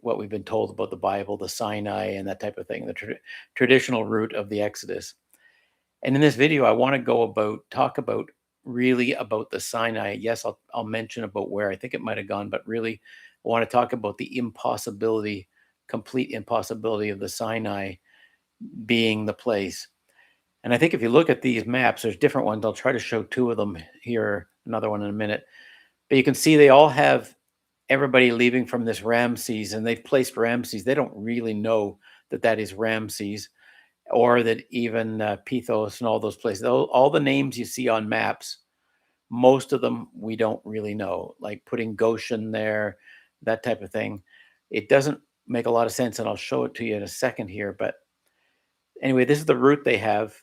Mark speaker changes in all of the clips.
Speaker 1: what we've been told about the Bible, the Sinai and that type of thing, the traditional route of the Exodus. And in this video, I want to talk about really about the Sinai. Yes, I'll mention about where I think it might have gone, but really I want to talk about the impossibility, complete impossibility of the Sinai being the place. And I think if you look at these maps, there's different ones. I'll try to show two of them here, another one in a minute. But you can see they all have everybody leaving from this Ramses, and they've placed Ramses. They don't really know that that is Ramses, or that even Pithos and all those places. All the names you see on maps, most of them we don't really know, like putting Goshen there, that type of thing. It doesn't make a lot of sense, and I'll show it to you in a second here. But anyway, this is the route they have.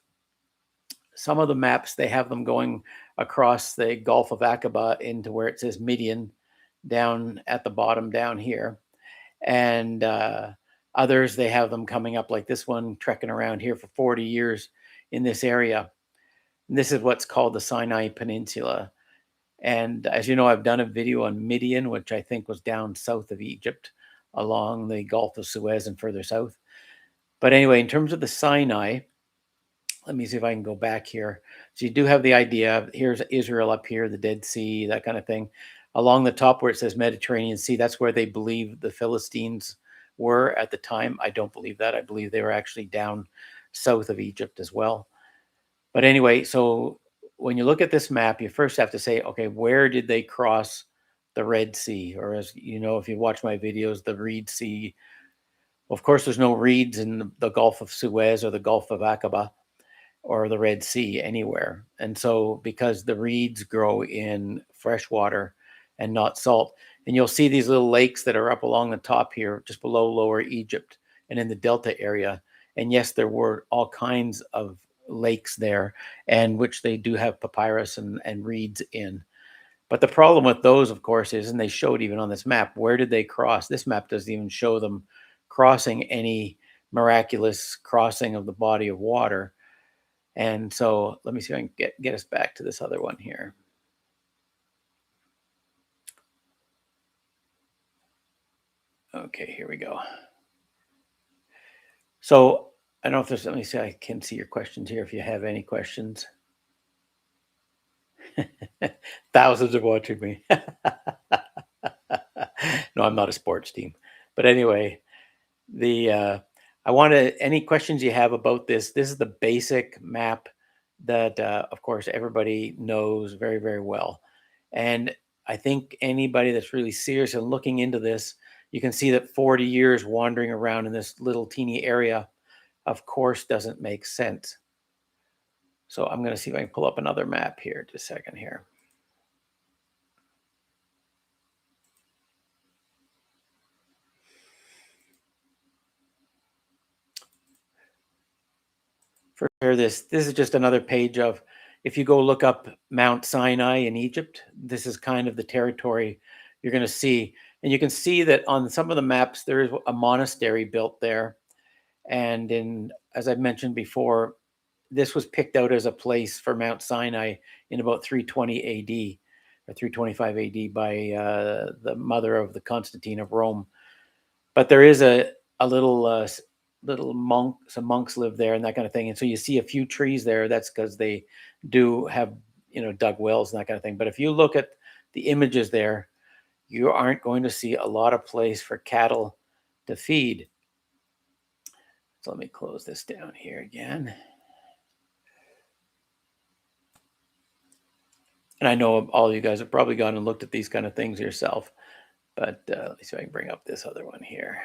Speaker 1: Some of the maps, they have them going across the Gulf of Aqaba into where it says Midian, down at the bottom down here. And others, they have them coming up like this one, trekking around here for 40 years in this area. And this is what's called the Sinai Peninsula. And as you know, I've done a video on Midian, which I think was down south of Egypt, along the Gulf of Suez and further south. But anyway, in terms of the Sinai, let me see if I can go back here. So you do have the idea. Here's Israel up here, the Dead Sea, that kind of thing. Along the top where it says Mediterranean Sea, that's where they believe the Philistines were at the time. I don't believe that. I believe they were actually down south of Egypt as well. But anyway, so when you look at this map, you first have to say, okay, where did they cross the Red Sea? Or as you know, if you watch my videos, the Reed Sea. Of course, there's no reeds in the Gulf of Suez or the Gulf of Aqaba or the Red Sea anywhere. And so because the reeds grow in fresh water and not salt, and you'll see these little lakes that are up along the top here, just below Lower Egypt and in the Delta area. And yes, there were all kinds of lakes there, and which they do have papyrus and reeds in. But the problem with those, of course, is, and they showed even on this map, where did they cross? This map doesn't even show them crossing any miraculous crossing of the body of water. And so let me see if I can get us back to this other one here. Okay, here we go. So I don't know if there's, let me see, I can see your questions here if you have any questions. Thousands are watching me. No, I'm not a sports team. But anyway, I want to, any questions you have about this is the basic map that, of course, everybody knows very, very well. And I think anybody that's really serious and looking into this, you can see that 40 years wandering around in this little teeny area, of course, doesn't make sense. So I'm going to see if I can pull up another map here, just a second here. For this is just another page of, if you go look up Mount Sinai in Egypt, this is kind of the territory you're going to see. And you can see that on some of the maps, there is a monastery built there. And as I've mentioned before, this was picked out as a place for Mount Sinai in about 320 AD or 325 AD by the mother of the Constantine of Rome. But there is a little some monks live there and that kind of thing. And so you see a few trees there. That's because they do have, dug wells and that kind of thing. But if you look at the images there, you aren't going to see a lot of place for cattle to feed. So let me close this down here again. And I know all you guys have probably gone and looked at these kind of things yourself. But let me see if I can bring up this other one here.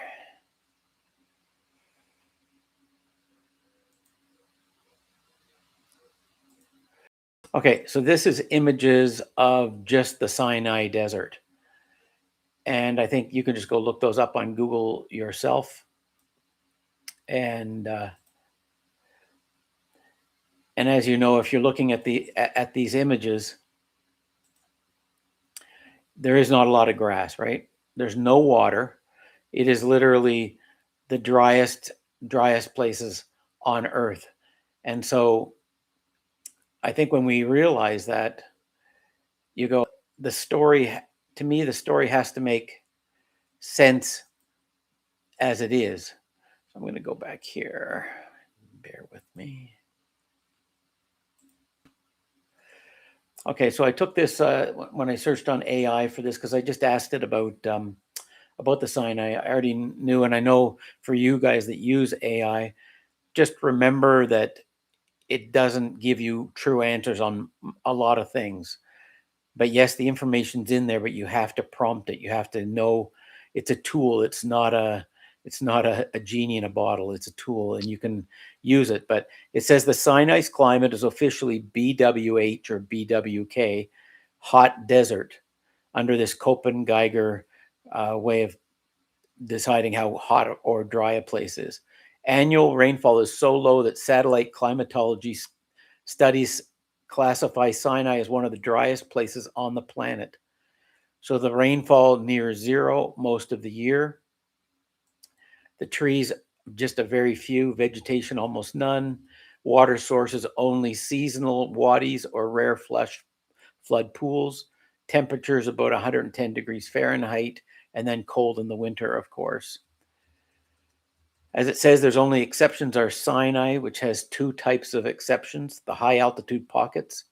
Speaker 1: Okay, so this is images of just the Sinai Desert. And I think you can just go look those up on Google yourself. And as you know, if you're looking at these images, there is not a lot of grass, right? There's no water. It is literally the driest places on Earth. And so I think when we realize that, you go, the story, to me, the story has to make sense as it is. So I'm going to go back here. Bear with me. Okay, so I took this when I searched on AI for this because I just asked it about the Sinai. I already knew, and I know for you guys that use AI, just remember that it doesn't give you true answers on a lot of things. But yes, the information's in there, but you have to prompt it. You have to know it's a tool. It's not a genie in a bottle. It's a tool, and you can use it. But it says the Sinai's climate is officially BWH or BWK, hot desert, under this Köppen Geiger way of deciding how hot or dry a place is. Annual rainfall is so low that satellite climatology studies classify Sinai as one of the driest places on the planet. So the rainfall near zero most of the year. The trees, just a very few, vegetation almost none. Water sources only seasonal wadis or rare flush flood pools. Temperatures about 110 degrees Fahrenheit, and then cold in the winter, of course. As it says, there's only exceptions are Sinai, which has two types of exceptions: the high altitude pockets,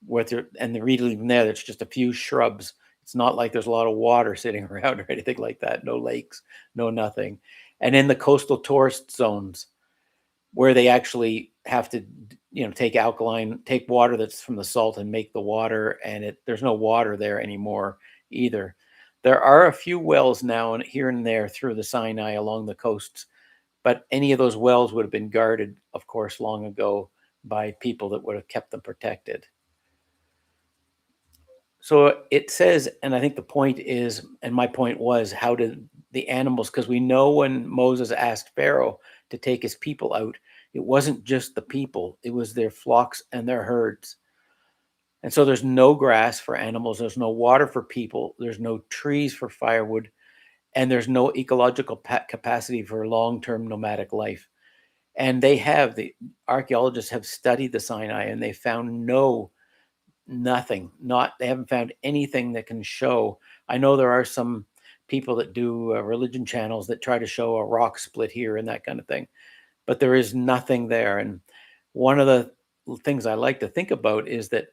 Speaker 1: and the really even there, there's just a few shrubs. It's not like there's a lot of water sitting around or anything like that. No lakes, no nothing. And in the coastal tourist zones, where they actually have to, take water that's from the salt and make the water, and there's no water there anymore either. There are a few wells now and here and there through the Sinai along the coasts, but any of those wells would have been guarded, of course, long ago by people that would have kept them protected. So it says, and I think the point is, and my point was, how did the animals, because we know when Moses asked Pharaoh to take his people out, it wasn't just the people, it was their flocks and their herds. And so there's no grass for animals, there's no water for people, there's no trees for firewood, and there's no ecological capacity for long-term nomadic life. And the archaeologists have studied the Sinai, and they found they haven't found anything that can show. I know there are some people that do religion channels that try to show a rock split here and that kind of thing, but there is nothing there. And one of the things I like to think about is that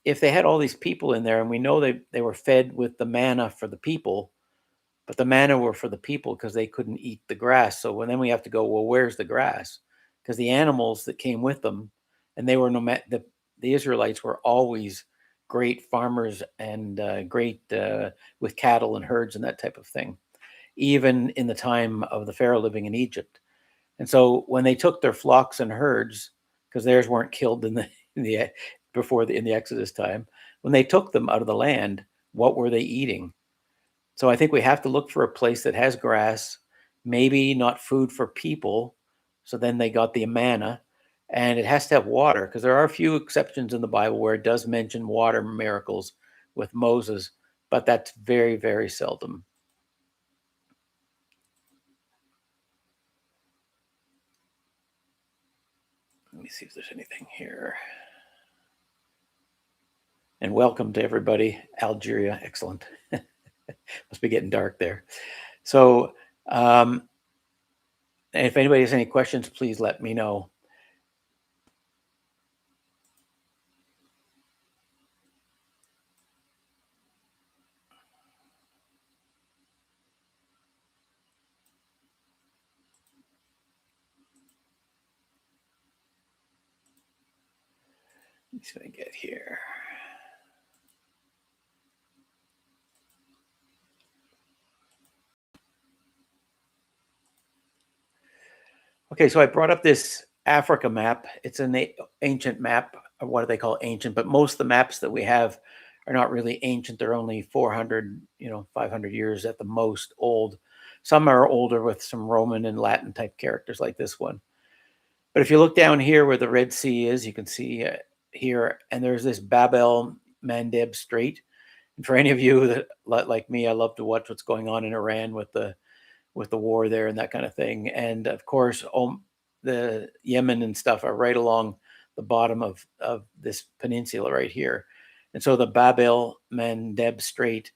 Speaker 1: if they had all these people in there, and we know they were fed with the manna for the people, but the manna were for the people because they couldn't eat the grass. So then we have to go, well, where's the grass? Because the animals that came with them, and they were the Israelites were always great farmers and great with cattle and herds and that type of thing, even in the time of the Pharaoh living in Egypt. And so when they took their flocks and herds, because theirs weren't killed in the in the Exodus time, when they took them out of the land, what were they eating? So I think we have to look for a place that has grass, maybe not food for people. So then they got the manna, and it has to have water, because there are a few exceptions in the Bible where it does mention water miracles with Moses, but that's very, very seldom. Let me see if there's anything here. And welcome to everybody. Algeria, excellent. Must be getting dark there. So if anybody has any questions, please let me know. Let's see what I get here. Okay, so I brought up this Africa map. It's an ancient map, or what do they call ancient? But most of the maps that we have are not really ancient. They're only 400, 500 years at the most old. Some are older with some Roman and Latin type characters like this one. But if you look down here where the Red Sea is, you can see here, and there's this Bab el Mandeb Strait. And for any of you that, like me, I love to watch what's going on in Iran with the war there and that kind of thing. And of course, the Yemen and stuff are right along the bottom of this peninsula right here. And so the Bab el Mandeb Strait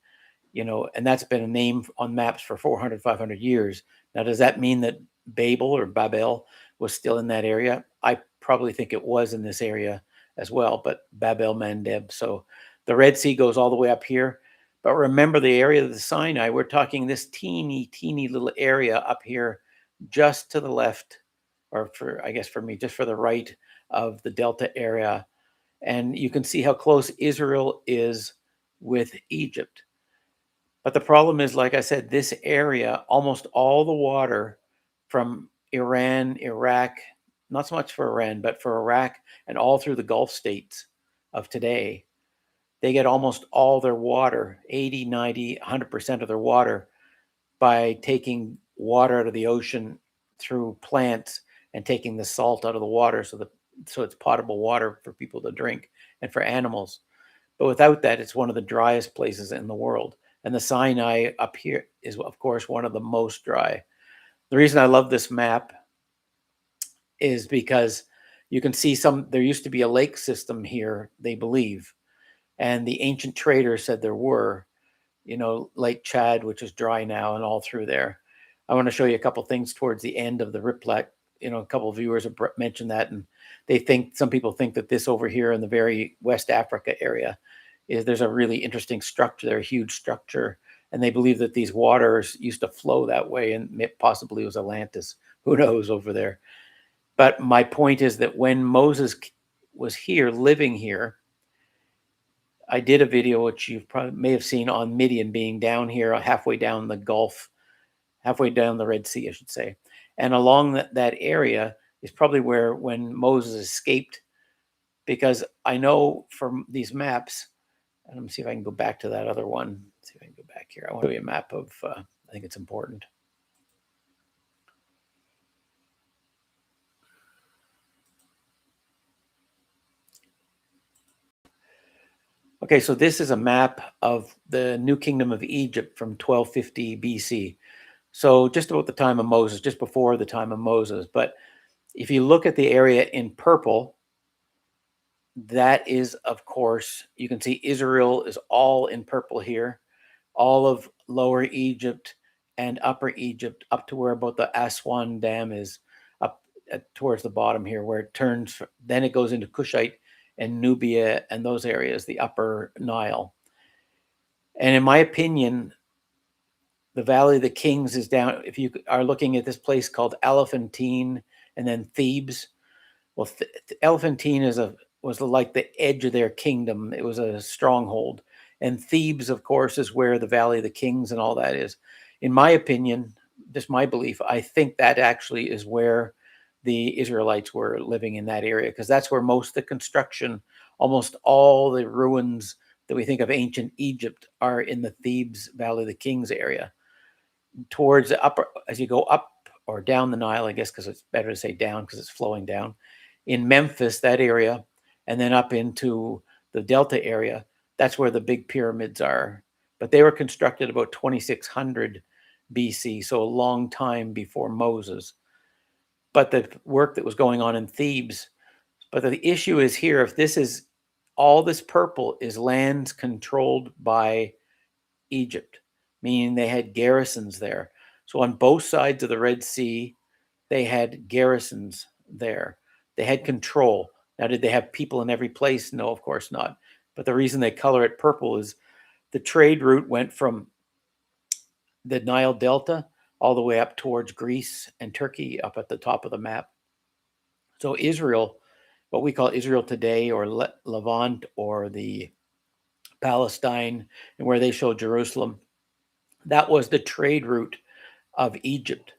Speaker 1: and that's been a name on maps for 400, 500 years. Now, does that mean that Babel was still in that area? I probably think it was in this area as well, but Babel Mandeb. So the Red Sea goes all the way up here. But remember the area of the Sinai, we're talking this teeny little area up here just to the left, or I guess for me, just for the right of the Delta area. And you can see how close Israel is with Egypt. But the problem is, like I said, this area, almost all the water from Iran, Iraq, not so much for Iran, but for Iraq and all through the Gulf states of today, they get almost all their water, 80, 90, 100% of their water, by taking water out of the ocean through plants and taking the salt out of the water so it's potable water for people to drink and for animals. But without that, it's one of the driest places in the world. And the Sinai up here is, of course, one of the most dry. The reason I love this map is because you can see there used to be a lake system here, they believe. And the ancient traders said there were, Lake Chad, which is dry now, and all through there. I want to show you a couple things towards the end of the Riplet. A couple of viewers have mentioned that, and some people think that this over here in the very West Africa area there's a really interesting structure there, a huge structure, and they believe that these waters used to flow that way, and possibly it was Atlantis. Who knows over there? But my point is that when Moses was here, living here, I did a video which you probably may have seen on Midian being down here, halfway down the Gulf, halfway down the Red Sea, I should say. And along that area is probably where when Moses escaped, because I know from these maps, and let me see if I can go back to that other one. Let's see if I can go back here. I want to show you a map of, I think it's important. Okay, so this is a map of the New Kingdom of Egypt from 1250 BC. So just about the time of Moses, just before the time of Moses. But if you look at the area in purple, that is, of course, you can see Israel is all in purple here. All of Lower Egypt and Upper Egypt up to where about the Aswan Dam is, up towards the bottom here, where it turns, then it goes into Kushite and Nubia and those areas, the Upper Nile. And in my opinion, the Valley of the Kings is down. If you are looking at this place called Elephantine and then Thebes, well, Elephantine was like the edge of their kingdom. It was a stronghold. And Thebes, of course, is where the Valley of the Kings and all that is. In my opinion, just my belief, I think that actually is where the Israelites were living in that area, because that's where most of the construction, almost all the ruins that we think of ancient Egypt are in the Thebes Valley of the Kings area. Towards the upper, as you go up or down the Nile, I guess, because it's better to say down because it's flowing down. In Memphis, that area, and then up into the Delta area, that's where the big pyramids are. But they were constructed about 2600 BC, so a long time before Moses. But the work that was going on in Thebes, but the issue is here, if this is, all this purple is lands controlled by Egypt, meaning they had garrisons there. So on both sides of the Red Sea, they had garrisons there. They had control. Now, did they have people in every place? No, of course not. But the reason they color it purple is the trade route went from the Nile Delta all the way up towards Greece and Turkey up at the top of the map. So Israel, what we call Israel today, or Levant, or the Palestine, and where they show Jerusalem, that was the trade route of Egypt.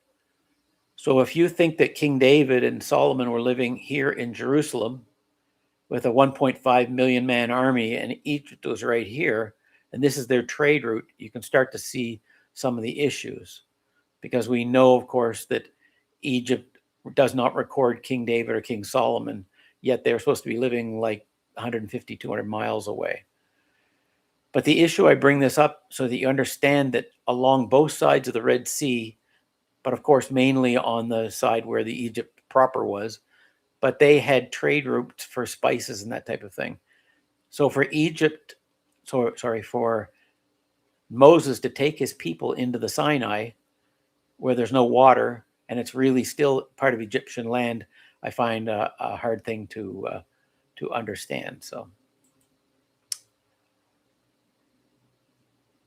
Speaker 1: So if you think that King David and Solomon were living here in Jerusalem with a 1.5 million man army, and Egypt was right here, and this is their trade route, you can start to see some of the issues. Because we know, of course, that Egypt does not record King David or King Solomon, yet they're supposed to be living like 150, 200 miles away. But the issue, I bring this up so that you understand that along both sides of the Red Sea, but of course, mainly on the side where the Egypt proper was, but they had trade routes for spices and that type of thing. So for Egypt, for Moses to take his people into the Sinai where there's no water and it's really still part of Egyptian land, I find a hard thing to understand. So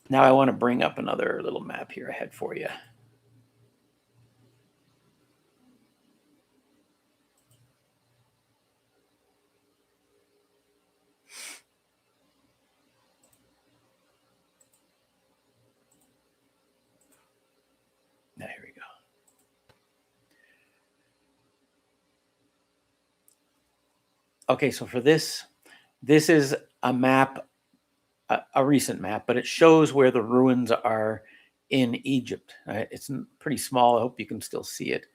Speaker 1: now I want to bring up another little map here I had for you. Now, here we go. Okay, so for this is a map, a recent map, but it shows where the ruins are in Egypt. It's pretty small. I hope you can still see it.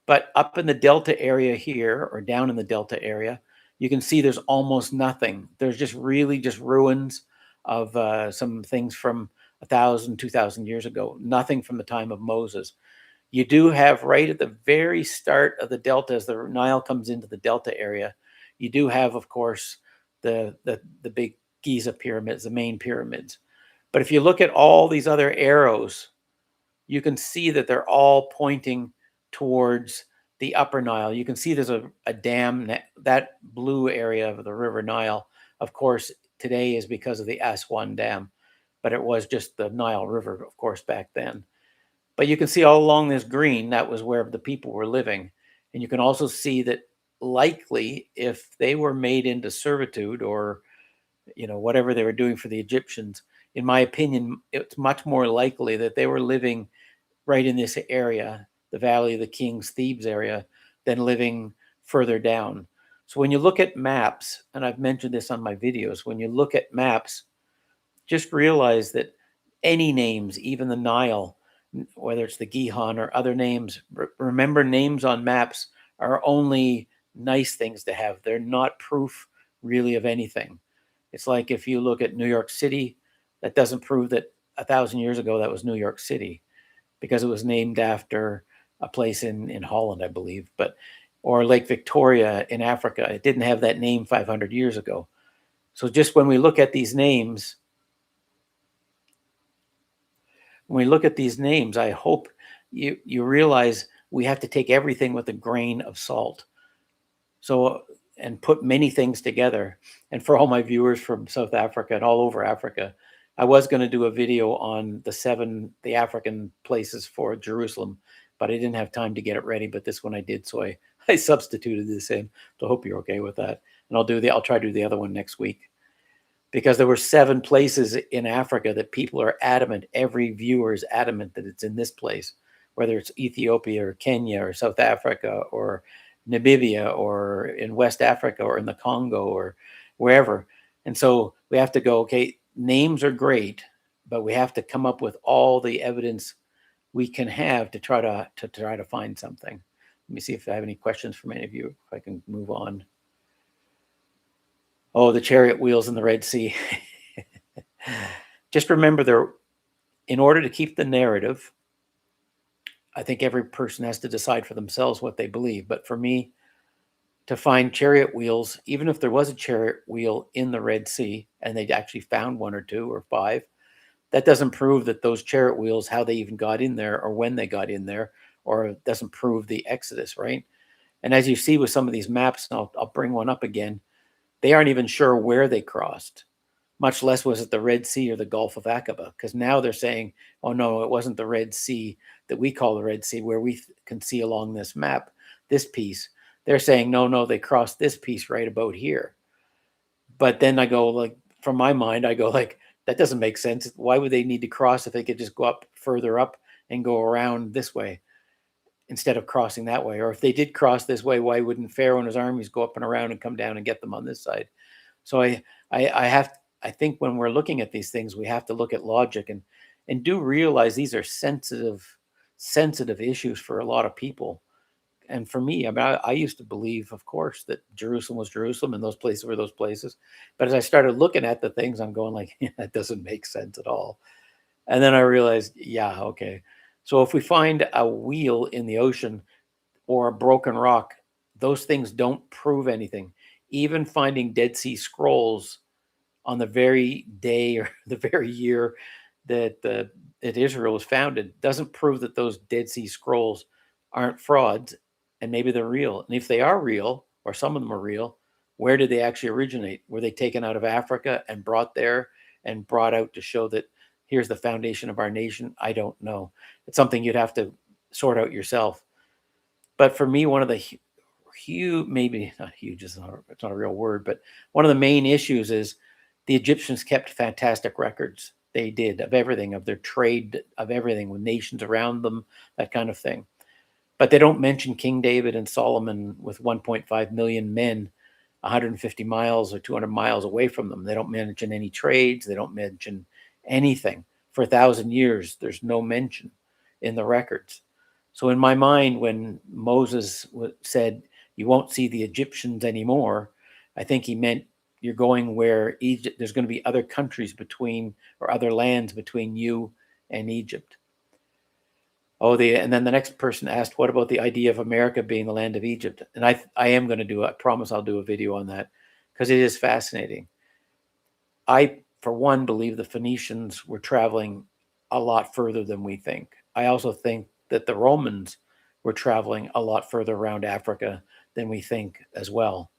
Speaker 1: But up in the Delta area here, or down in the Delta area, you can see there's almost nothing. There's just really just ruins of some things from 1,000, 2,000 years ago. Nothing from the time of Moses. You do have right at the very start of the Delta, as the Nile comes into the Delta area, you do have, of course, the big Giza pyramids, the main pyramids. But if you look at all these other arrows, you can see that they're all pointing towards the upper Nile. You can see there's a dam, that blue area of the River Nile, of course, today is because of the Aswan Dam, but it was just the Nile River, of course, back then. But you can see all along this green, that was where the people were living. And you can also see that likely if they were made into servitude or whatever they were doing for the Egyptians, in my opinion, it's much more likely that they were living right in this area, the Valley of the Kings, Thebes area, than living further down. So when you look at maps, and I've mentioned this on my videos, when you look at maps, just realize that any names, even the Nile, whether it's the Gihon or other names, remember names on maps are only nice things to have. They're not proof really of anything. It's like if you look at New York City, that doesn't prove that 1,000 years ago that was New York City, because it was named after a place in Holland, I believe. Or Lake Victoria in Africa, it didn't have that name 500 years ago. So just when we look at these names, I hope you realize we have to take everything with a grain of salt. So, and put many things together. And for all my viewers from South Africa and all over Africa, I was going to do a video on the African places for Jerusalem, but I didn't have time to get it ready. But this one I did, so I substituted this in. So I hope you're okay with that. And I'll try to do the other one next week, because there were 7 places in Africa that people are adamant. Every viewer is adamant that it's in this place, whether it's Ethiopia or Kenya or South Africa or Namibia or in West Africa or in the Congo or wherever. And so we have to go, okay, names are great, but we have to come up with all the evidence we can have to try to find something. Let me see if I have any questions from any of you, if I can move on. Oh, the chariot wheels in the Red Sea. Just remember, in order to keep the narrative, I think every person has to decide for themselves what they believe. But for me, to find chariot wheels, even if there was a chariot wheel in the Red Sea and they'd actually found 1 or 2 or 5, that doesn't prove that those chariot wheels, how they even got in there or when they got in there, or it doesn't prove the Exodus, right? And as you see with some of these maps, and I'll bring one up again, they aren't even sure where they crossed, much less was it the Red Sea or the Gulf of Aqaba, because now they're saying, oh no, it wasn't the Red Sea that we call the Red Sea, where we can see along this map, this piece. They're saying, no, they crossed this piece right about here. But then I go, like, from my mind, I go like, that doesn't make sense. Why would they need to cross if they could just go up further up and go around this way instead of crossing that way? Or if they did cross this way, why wouldn't Pharaoh and his armies go up and around and come down and get them on this side? So I think when we're looking at these things, we have to look at logic and do realize these are sensitive issues for a lot of people. And for me, I mean, I used to believe, of course, that Jerusalem was Jerusalem and those places were those places. But as I started looking at the things, I'm going like, that doesn't make sense at all. And then I realized, yeah, okay. So if we find a wheel in the ocean or a broken rock, those things don't prove anything. Even finding Dead Sea Scrolls on the very day or the very year that Israel was founded doesn't prove that those Dead Sea Scrolls aren't frauds, and maybe they're real. And if they are real, or some of them are real, where did they actually originate? Were they taken out of Africa and brought there and brought out to show that here's the foundation of our nation? I don't know. It's something you'd have to sort out yourself. But for me, one of the huge, maybe not huge, it's not a real word, but one of the main issues is the Egyptians kept fantastic records. They did of everything, of their trade, of everything with nations around them, that kind of thing. But they don't mention King David and Solomon with 1.5 million men 150 miles or 200 miles away from them. They don't mention any trades. They don't mention anything. For 1,000 years, there's no mention in the records. So in my mind, when Moses said, you won't see the Egyptians anymore, I think he meant you're going where Egypt, there's going to be other countries between, or other lands between you and Egypt. And then the next person asked, what about the idea of America being the land of Egypt? And I am going to do, I promise I'll do a video on that because it is fascinating. I, for one, believe the Phoenicians were traveling a lot further than we think. I also think that the Romans were traveling a lot further around Africa than we think as well.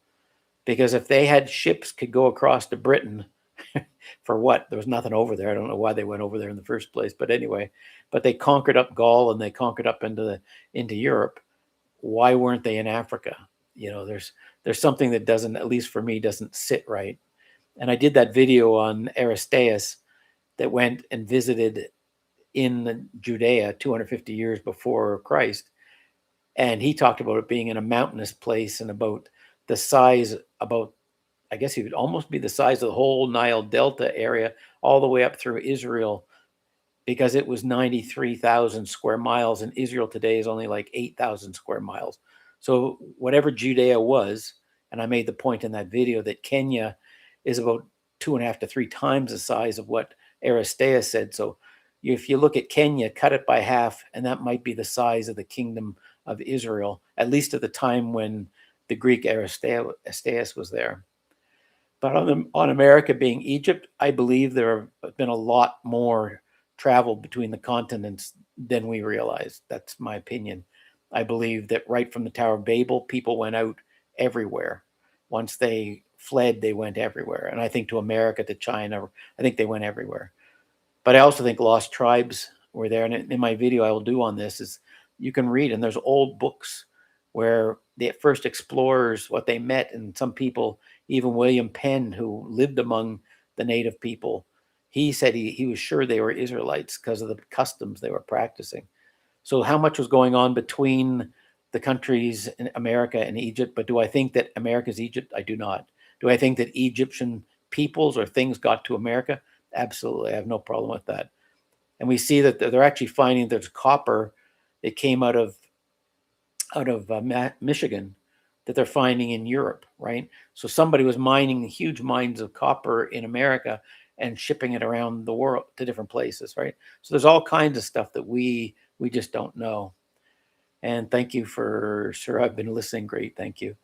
Speaker 1: Because if they had ships could go across to Britain, for what? There was nothing over there. I don't know why they went over there in the first place, but anyway, but they conquered up Gaul and they conquered up into Europe. Why weren't they in Africa? You know, there's something that doesn't, at least for me, doesn't sit right. And I did that video on Aristeas that went and visited in Judea 250 years before Christ. And he talked about it being in a mountainous place and about the size, about, I guess he would almost be the size of the whole Nile Delta area, all the way up through Israel, because it was 93,000 square miles, and Israel today is only like 8,000 square miles. So whatever Judea was, and I made the point in that video that Kenya is about 2.5 to 3 times the size of what Aristeas said. So if you look at Kenya, cut it by half, and that might be the size of the kingdom of Israel, at least at the time when the Greek Aristeas was there. But on America being Egypt, I believe there have been a lot more travel between the continents than we realize. That's my opinion. I believe that right from the Tower of Babel, people went out everywhere. Once they fled, they went everywhere. And I think to America, to China, I think they went everywhere. But I also think lost tribes were there. And in my video I will do on this is you can read, and there's old books where the first explorers, what they met, and some people, even William Penn, who lived among the native people, he said he was sure they were Israelites because of the customs they were practicing. So how much was going on between the countries in America and Egypt? But do I think that America's Egypt? I do not. Do I think that Egyptian peoples or things got to America? Absolutely. I have no problem with that. And we see that they're actually finding there's copper that came out of Michigan that they're finding in Europe, right? So somebody was mining huge mines of copper in America and shipping it around the world to different places, right? So there's all kinds of stuff that we just don't know. And thank you for, sir, I've been listening. Great, thank you.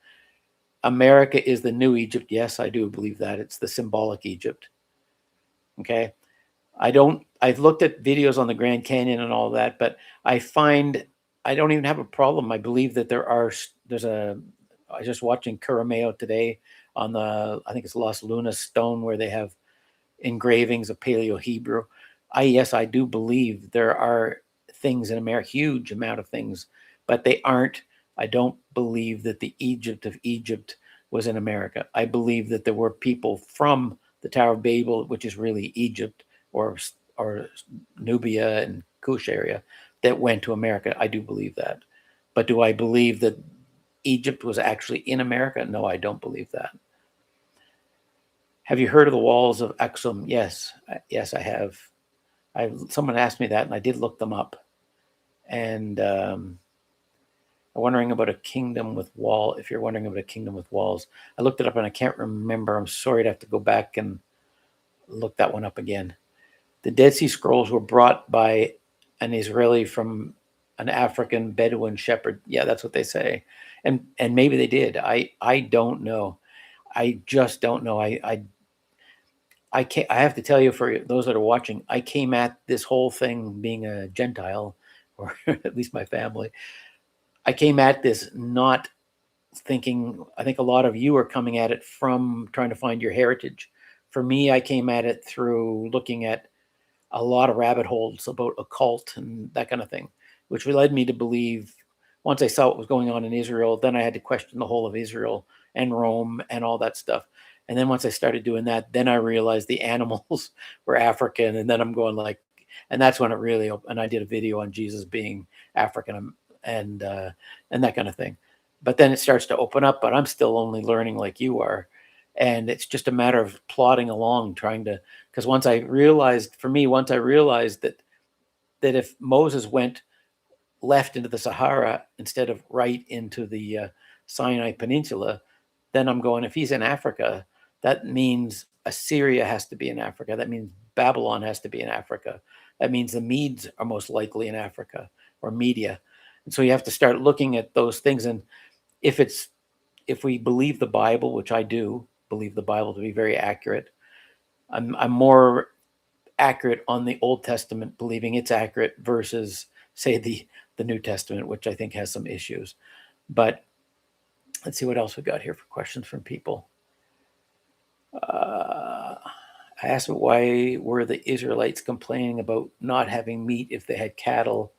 Speaker 1: America is the new Egypt. Yes, I do believe that. It's the symbolic Egypt. Okay. I've looked at videos on the Grand Canyon and all that, but I find I don't even have a problem. I believe that I was just watching Curameo today on I think it's Las Lunas stone where they have engravings of Paleo Hebrew. Yes, I do believe there are things in America, huge amount of things, but I don't believe that the Egypt of Egypt was in America. I believe that there were people from the Tower of Babel, which is really Egypt, or Nubia and Kush area, that went to America. I do believe that. But do I believe that Egypt was actually in America? No, I don't believe that. Have you heard of the walls of Axum? Yes, I have. Someone asked me that, and I did look them up. And I'm wondering about a kingdom with wall. If you're wondering about a kingdom with walls, I looked it up and I can't remember. I'm sorry to have to go back and look that one up again. The Dead Sea Scrolls were brought by an Israeli from an African Bedouin shepherd. Yeah, that's what they say. And maybe they did. I don't know. I just don't know. I have to tell you, for those that are watching, I came at this whole thing being a Gentile, or at least my family. I came at this not thinking, I think a lot of you are coming at it from trying to find your heritage. For me, I came at it through looking at a lot of rabbit holes about occult and that kind of thing, which led me to believe, once I saw what was going on in Israel, then I had to question the whole of Israel and Rome and all that stuff. And then once I started doing that, then I realized the animals were African. And then I'm going like, and that's when it really, and I did a video on Jesus being African and that kind of thing. But then it starts to open up, but I'm still only learning like you are. And it's just a matter of plodding along, trying to, because once I realized, for me, once I realized that if Moses went left into the Sahara instead of right into the Sinai Peninsula, then I'm going, if he's in Africa, that means Assyria has to be in Africa. That means Babylon has to be in Africa. That means the Medes are most likely in Africa, or Media. And so you have to start looking at those things. And if we believe the Bible, which I do believe the Bible to be very accurate, I'm more accurate on the Old Testament, believing it's accurate, versus say the New Testament, which I think has some issues. But let's see what else we got here for questions from people. I asked why were the Israelites complaining about not having meat if they had cattle.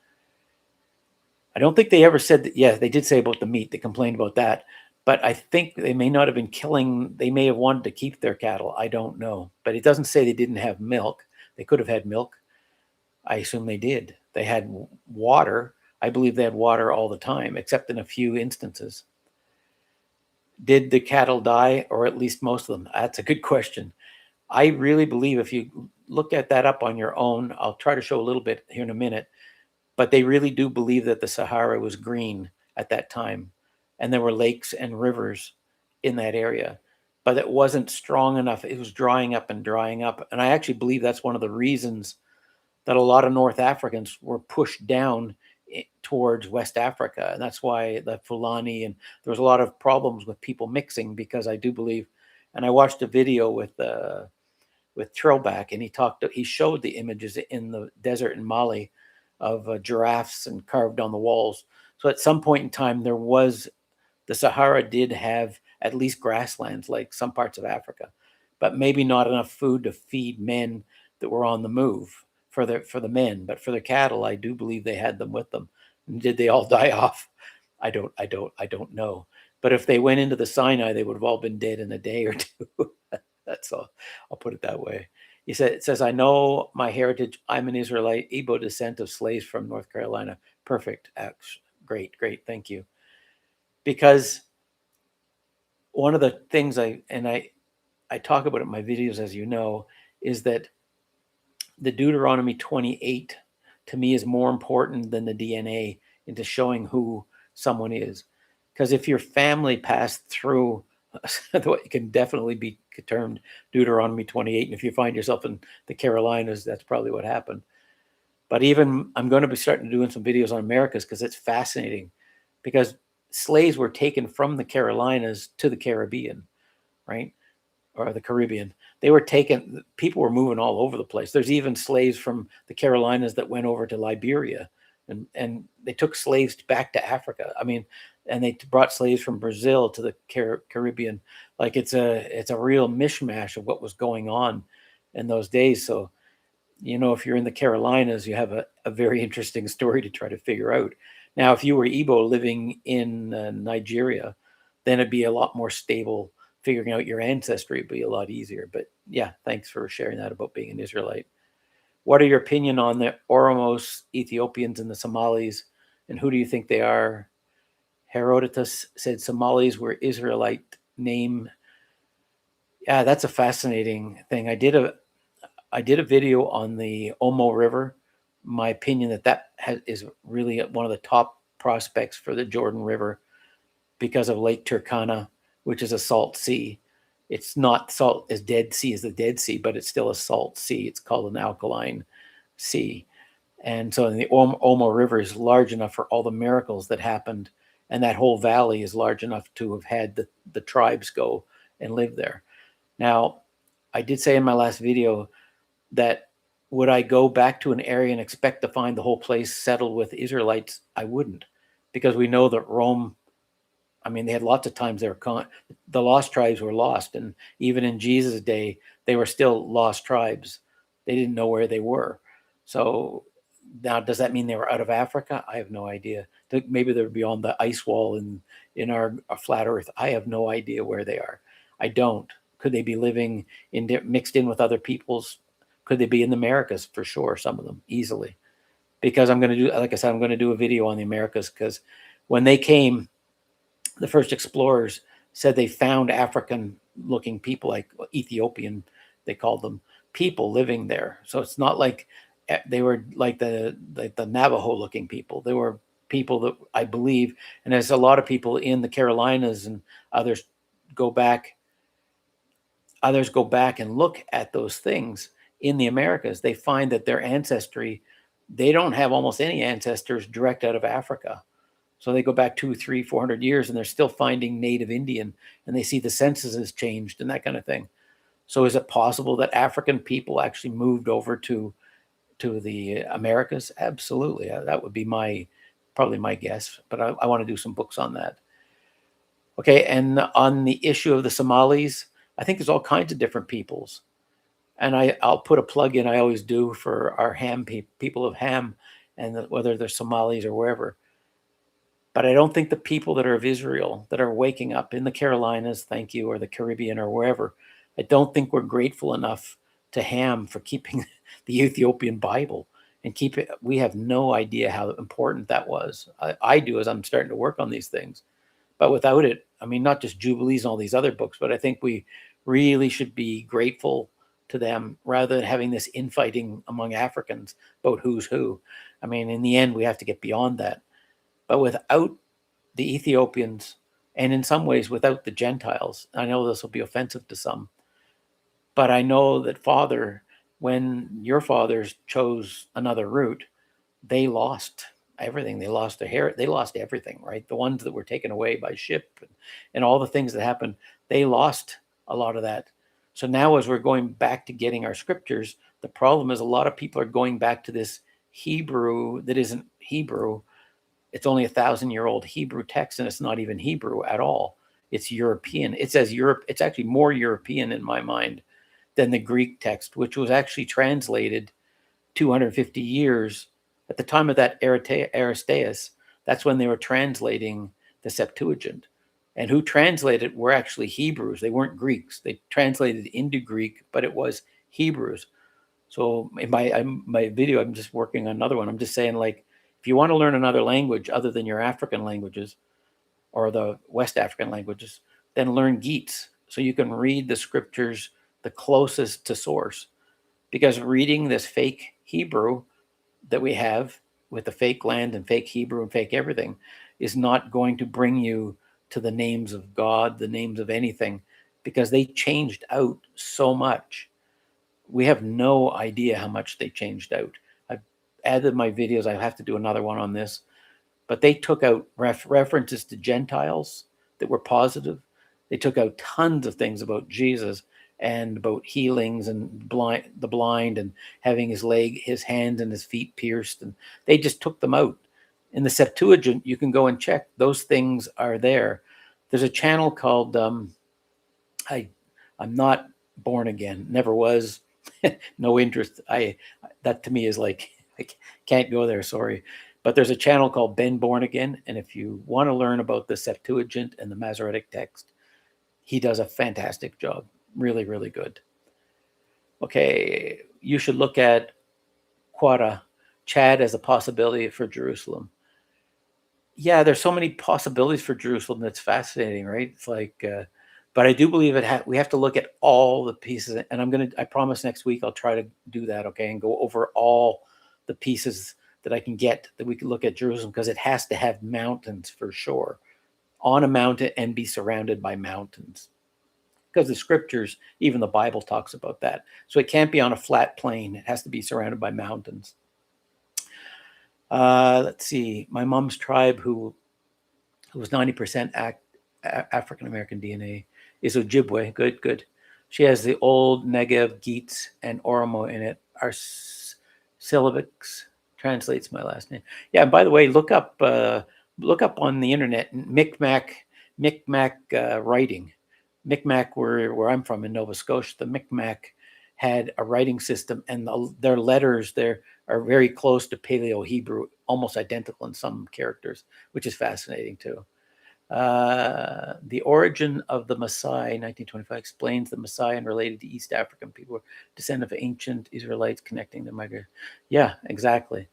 Speaker 1: I don't think they ever said that. Yeah, they did say about the meat. They complained about that. But I think they may not have been killing. They may have wanted to keep their cattle. I don't know. But it doesn't say they didn't have milk. They could have had milk. I assume they did. They had water. I believe they had water all the time, except in a few instances. Did the cattle die, or at least most of them? That's a good question. I really believe, if you look at that up on your own, I'll try to show a little bit here in a minute, but they really do believe that the Sahara was green at that time, and there were lakes and rivers in that area, but it wasn't strong enough. It was drying up and drying up. And I actually believe that's one of the reasons that a lot of North Africans were pushed down towards West Africa. And that's why the Fulani, and there was a lot of problems with people mixing, because I do believe, and I watched a video with Throwback, and he showed the images in the desert in Mali of giraffes and carved on the walls. So at some point in time, the Sahara did have at least grasslands like some parts of Africa, but maybe not enough food to feed men that were on the move for the men. But for the cattle, I do believe they had them with them. And did they all die off? I don't know. But if they went into the Sinai, they would have all been dead in a day or two. That's all. I'll put it that way. It says, I know my heritage. I'm an Israelite, Igbo descent of slaves from North Carolina. Perfect. Great. Thank you. Because one of the things I talk about in my videos, as you know, is that the Deuteronomy 28 to me is more important than the DNA into showing who someone is. Because if your family passed through it can definitely be termed Deuteronomy 28. And if you find yourself in the Carolinas, that's probably what happened. But even I'm going to be starting doing some videos on Americas, because it's fascinating, because slaves were taken from the Carolinas to the Caribbean, right? Or the Caribbean. They were taken, people were moving all over the place. There's even slaves from the Carolinas that went over to Liberia, and they took slaves back to Africa. I mean, and they brought slaves from Brazil to the Caribbean. Like it's a real mishmash of what was going on in those days. So, if you're in the Carolinas, you have a very interesting story to try to figure out. Now, if you were Igbo living in Nigeria, then it'd be a lot more stable. Figuring out your ancestry would be a lot easier. But yeah, thanks for sharing that about being an Israelite. What are your opinion on the Oromos, Ethiopians, and the Somalis, and who do you think they are? Herodotus said Somalis were Israelite name. Yeah, that's a fascinating thing. I did a video on the Omo River. My opinion that is really one of the top prospects for the Jordan River, because of Lake Turkana, which is a salt sea. It's not salt as Dead Sea as the Dead Sea, but it's still a salt sea. It's called an alkaline sea. And so the Omo River is large enough for all the miracles that happened. And that whole valley is large enough to have had the tribes go and live there. Now, I did say in my last video that would I go back to an area and expect to find the whole place settled with Israelites? I wouldn't, because we know that Rome, I mean, they had lots of times the lost tribes were lost. And even in Jesus' day, they were still lost tribes. They didn't know where they were. So now, does that mean they were out of Africa? I have no idea. Maybe they're beyond the ice wall in our flat Earth. I have no idea where they are. I don't. Could they be living mixed in with other peoples? Could they be in the Americas? For sure, some of them, easily. Because I'm going to do, like I said, I'm going to do a video on the Americas, because when they came, the first explorers said they found African looking people, like Ethiopian, they called them, people living there. So it's not like they were like the Navajo looking people. They were people that I believe, and there's a lot of people in the Carolinas and others go back and look at those things in the Americas. They find that their ancestry, they don't have almost any ancestors direct out of Africa. So they go back 200, 300, 400 years, and they're still finding native Indian, and they see the census has changed and that kind of thing. So is it possible that African people actually moved over to the Americas? Absolutely. That would be probably my guess, but I want to do some books on that. Okay, and on the issue of the Somalis, I think there's all kinds of different peoples. And I'll put a plug in, I always do, for our Ham people of Ham, and whether they're Somalis or wherever. But I don't think the people that are of Israel, that are waking up in the Carolinas, thank you, or the Caribbean or wherever, I don't think we're grateful enough to Ham for keeping the Ethiopian Bible and keep it. We have no idea how important that was. I do, as I'm starting to work on these things. But without it, I mean, not just Jubilees and all these other books, but I think we really should be grateful to them rather than having this infighting among Africans about who's who. I mean, in the end, we have to get beyond that. But without the Ethiopians, and in some ways without the Gentiles, I know this will be offensive to some, but I know that when your fathers chose another route, they lost everything. They lost their hair. They lost everything, right? The ones that were taken away by ship and all the things that happened, they lost a lot of that. So now, as we're going back to getting our scriptures, the problem is a lot of people are going back to this Hebrew that isn't Hebrew. It's only 1,000-year-old Hebrew text, and it's not even Hebrew at all. It's European. It says Europe. It's actually more European in my mind than the Greek text, which was actually translated 250 years at the time of that Aristeas. That's when they were translating the Septuagint. And who translated were actually Hebrews. They weren't Greeks. They translated into Greek, but it was Hebrews. So in my video, I'm just working on another one. I'm just saying, like, if you want to learn another language other than your African languages or the West African languages, then learn Geats so you can read the scriptures the closest to source. Because reading this fake Hebrew that we have with the fake land and fake Hebrew and fake everything is not going to bring you to the names of God, the names of anything, because they changed out so much. We have no idea how much they changed out. I've added my videos. I have to do another one on this. But they took out references to Gentiles that were positive. They took out tons of things about Jesus and about healings and the blind and having his hands and his feet pierced. And they just took them out. In the Septuagint, you can go and check. Those things are there. There's a channel called I'm Not Born Again. Never was. No interest. That to me is like, I can't go there. Sorry. But there's a channel called Ben Born Again. And if you want to learn about the Septuagint and the Masoretic text, he does a fantastic job. Really, really good. Okay. You should look at Quara, Chad, as a possibility for Jerusalem. Yeah, there's so many possibilities for Jerusalem. That's fascinating, right? It's like, but I do believe we have to look at all the pieces. And I promise next week I'll try to do that, okay, and go over all the pieces that I can get that we can look at Jerusalem, because it has to have mountains for sure, on a mountain and be surrounded by mountains. Because the scriptures, even the Bible talks about that. So it can't be on a flat plain. It has to be surrounded by mountains. Let's see. My mom's tribe, who was 90% African American DNA, is Ojibwe. Good. She has the old Negev, Geats, and Oromo in it. Our syllabics translates my last name. Yeah. And by the way, look up on the internet Micmac writing. Micmac, where I'm from in Nova Scotia, the Micmac had a writing system, and their letters there are very close to Paleo Hebrew, almost identical in some characters, which is fascinating too. The origin of the Maasai, 1925, explains the Maasai and related to East African people, descendant of ancient Israelites connecting the migration. Yeah, exactly.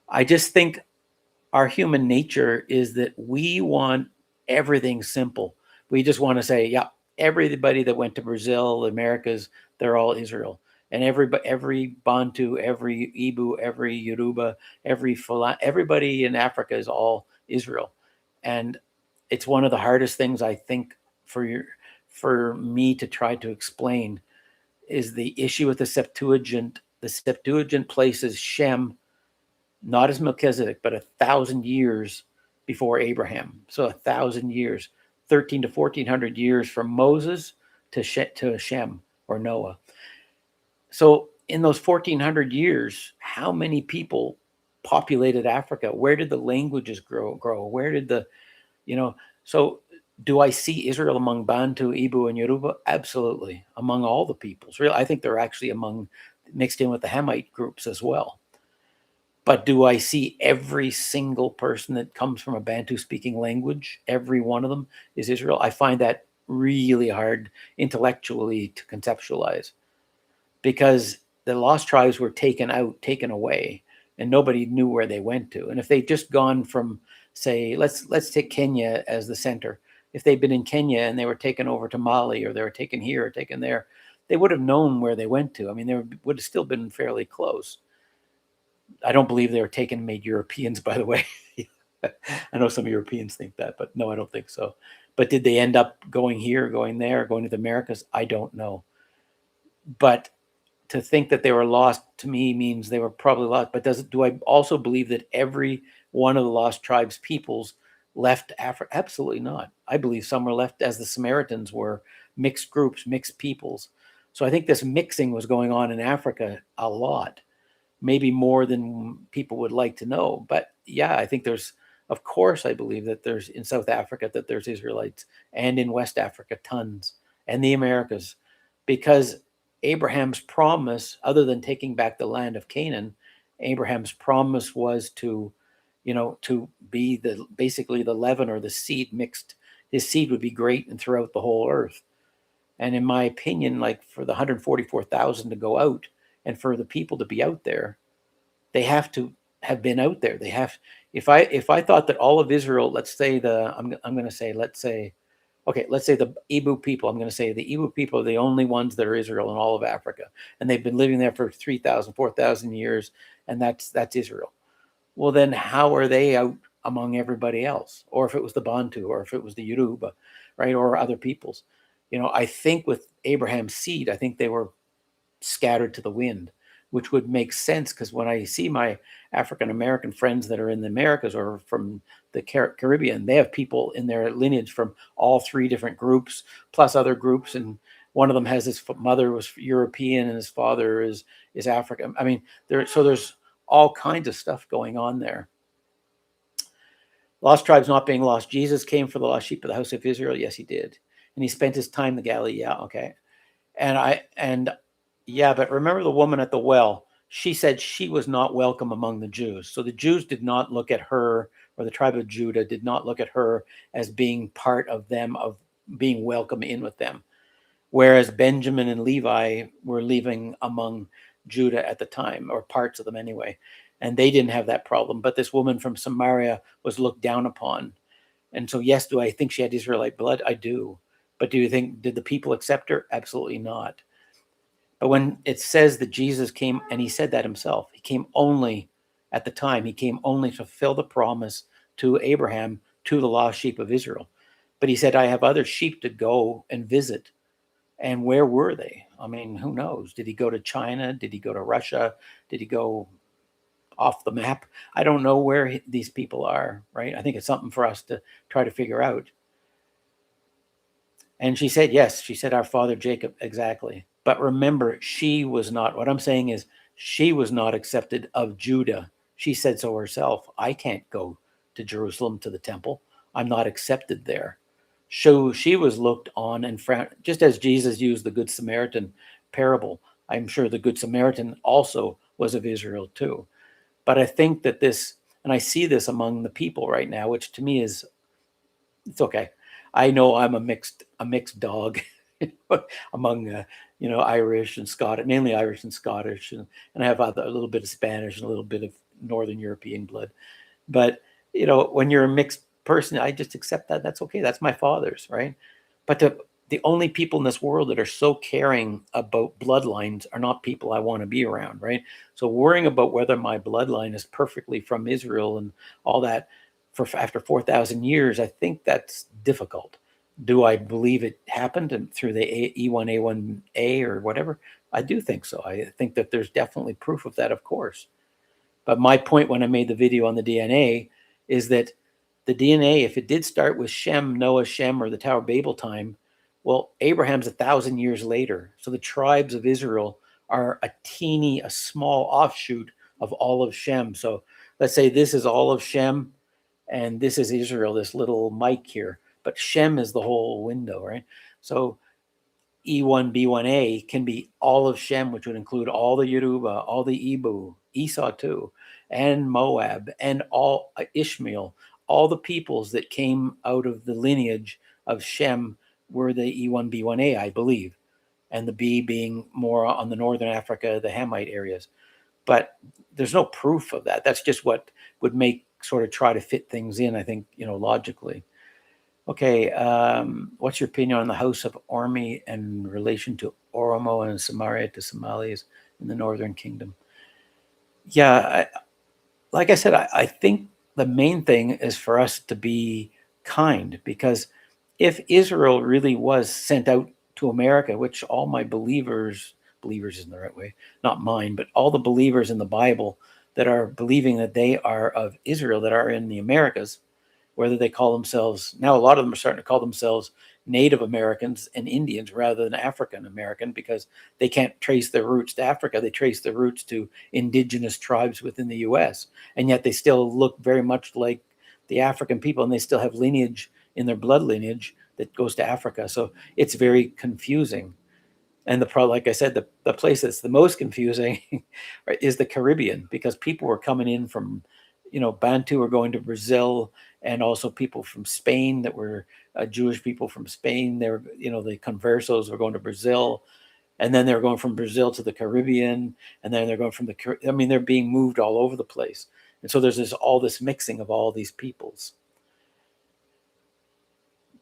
Speaker 1: I just think our human nature is that we want everything simple. We just want to say, yeah, everybody that went to Brazil, the Americas, they're all Israel. And every Bantu, every Ibu, every Yoruba, everybody in Africa is all Israel. And it's one of the hardest things I think for me to try to explain is the issue with the Septuagint. The Septuagint places Shem not as Melchizedek, but 1,000 years before Abraham. So 1,000 years, 13 to 1400 years from Moses to Shem or Noah. So in those 1400 years, how many people populated Africa? Where did the languages grow? Where did so do I see Israel among Bantu, Ibu, and Yoruba? Absolutely. Among all the peoples. Really, I think they're actually mixed in with the Hamite groups as well. But do I see every single person that comes from a Bantu speaking language, every one of them is Israel? I find that really hard intellectually to conceptualize because the lost tribes were taken out, taken away, and nobody knew where they went to. And if they'd just gone from, say, let's take Kenya as the center. If they'd been in Kenya and they were taken over to Mali, or they were taken here or taken there, they would have known where they went to. I mean, they would have still been fairly close. I don't believe they were taken and made Europeans, by the way. I know some Europeans think that, but no, I don't think so. But did they end up going here, going there, going to the Americas? I don't know. But to think that they were lost to me means they were probably lost. But do I also believe that every one of the lost tribes peoples left Africa? Absolutely not. I believe some were left as the Samaritans were, mixed groups, mixed peoples. So I think this mixing was going on in Africa a lot, maybe more than people would like to know. But yeah, I think of course, I believe that there's in South Africa that there's Israelites, and in West Africa, tons, and the Americas, because Abraham's promise, other than taking back the land of Canaan, Abraham's promise was to be basically the leaven or the seed mixed. His seed would be great and throughout the whole earth. And in my opinion, like for the 144,000 to go out and for the people to be out there, they have to have been out there. They have. If I thought that all of Israel, let's say I'm going to say let's say the Ibu people. I'm going to say the Ibu people are the only ones that are Israel in all of Africa, and they've been living there for 3,000, 4,000 years, and that's Israel. Well, then how are they out among everybody else? Or if it was the Bantu, or if it was the Yoruba, right, or other peoples? I think with Abraham's seed, I think they were scattered to the wind, which would make sense because when I see my African American friends that are in the Americas or from the Caribbean, they have people in their lineage from all three different groups plus other groups, and one of them has his mother was European and his father is African. I mean, there's all kinds of stuff going on there. Lost tribes not being lost. Jesus came for the lost sheep of the house of Israel. Yes, he did, and he spent his time in Galilee. Yeah, okay. And yeah, but remember the woman at the well, she said she was not welcome among the Jews. So the Jews did not look at her, or the tribe of Judah did not look at her as being part of them, of being welcome in with them. Whereas Benjamin and Levi were living among Judah at the time, or parts of them anyway. And they didn't have that problem. But this woman from Samaria was looked down upon. And so, yes, do I think she had Israelite blood? I do. But did the people accept her? Absolutely not. But when it says that Jesus came, and he said that himself, he came only at the time, he came only to fulfill the promise to Abraham, to the lost sheep of Israel. But he said, I have other sheep to go and visit. And where were they? I mean, who knows? Did he go to China? Did he go to Russia? Did he go off the map? I don't know where these people are, right? I think it's something for us to try to figure out. And she said, yes, she said, our father Jacob, exactly. But remember, she was not, what I'm saying is, she was not accepted of Judah. She said so herself. I can't go to Jerusalem to the temple. I'm not accepted there. So she was looked on and frowned, just as Jesus used the Good Samaritan parable. I'm sure the Good Samaritan also was of Israel too. But I think that this, and I see this among the people right now, which to me is, it's okay. I know I'm a mixed dog among Irish and Scottish, mainly Irish and Scottish, and I have a little bit of Spanish and a little bit of Northern European blood. But when you're a mixed person, I just accept that. That's okay. That's my father's, right? But the only people in this world that are so caring about bloodlines are not people I want to be around, right? So worrying about whether my bloodline is perfectly from Israel and all that for after 4,000 years, I think that's difficult. Do I believe it happened and through the E1A1A or whatever? I do think so. I think that there's definitely proof of that, of course. But my point when I made the video on the DNA is that the DNA, if it did start with Shem, Noah, Shem, or the Tower of Babel time, well, Abraham's 1,000 years later. So the tribes of Israel are a small offshoot of all of Shem. So let's say this is all of Shem and this is Israel, this little mic here. But Shem is the whole window, right? So E1B1A can be all of Shem, which would include all the Yoruba, all the Ibu, Esau too, and Moab, and all Ishmael, all the peoples that came out of the lineage of Shem were the E1B1A, I believe, and the B being more on the northern Africa, the Hamite areas. But there's no proof of that. That's just what would make sort of try to fit things in, I think, logically. Okay, what's your opinion on the House of Ormi in relation to Oromo and Samaria to Somalis in the Northern Kingdom? Yeah, like I said, I think the main thing is for us to be kind, because if Israel really was sent out to America, which all my believers isn't the right way, not mine, but all the believers in the Bible that are believing that they are of Israel, that are in the Americas, whether they call themselves, now a lot of them are starting to call themselves Native Americans and Indians rather than African American, because they can't trace their roots to Africa. They trace their roots to indigenous tribes within the US. And yet they still look very much like the African people, and they still have lineage in their blood lineage that goes to Africa. So it's very confusing. And like I said, the place that's the most confusing right, is the Caribbean, because people were coming in from, Bantu were going to Brazil, and also people from Spain that were Jewish people from Spain. They were, the conversos were going to Brazil, and then they were going from Brazil to the Caribbean, and then they're going from they're being moved all over the place. And so there's all this mixing of all these peoples.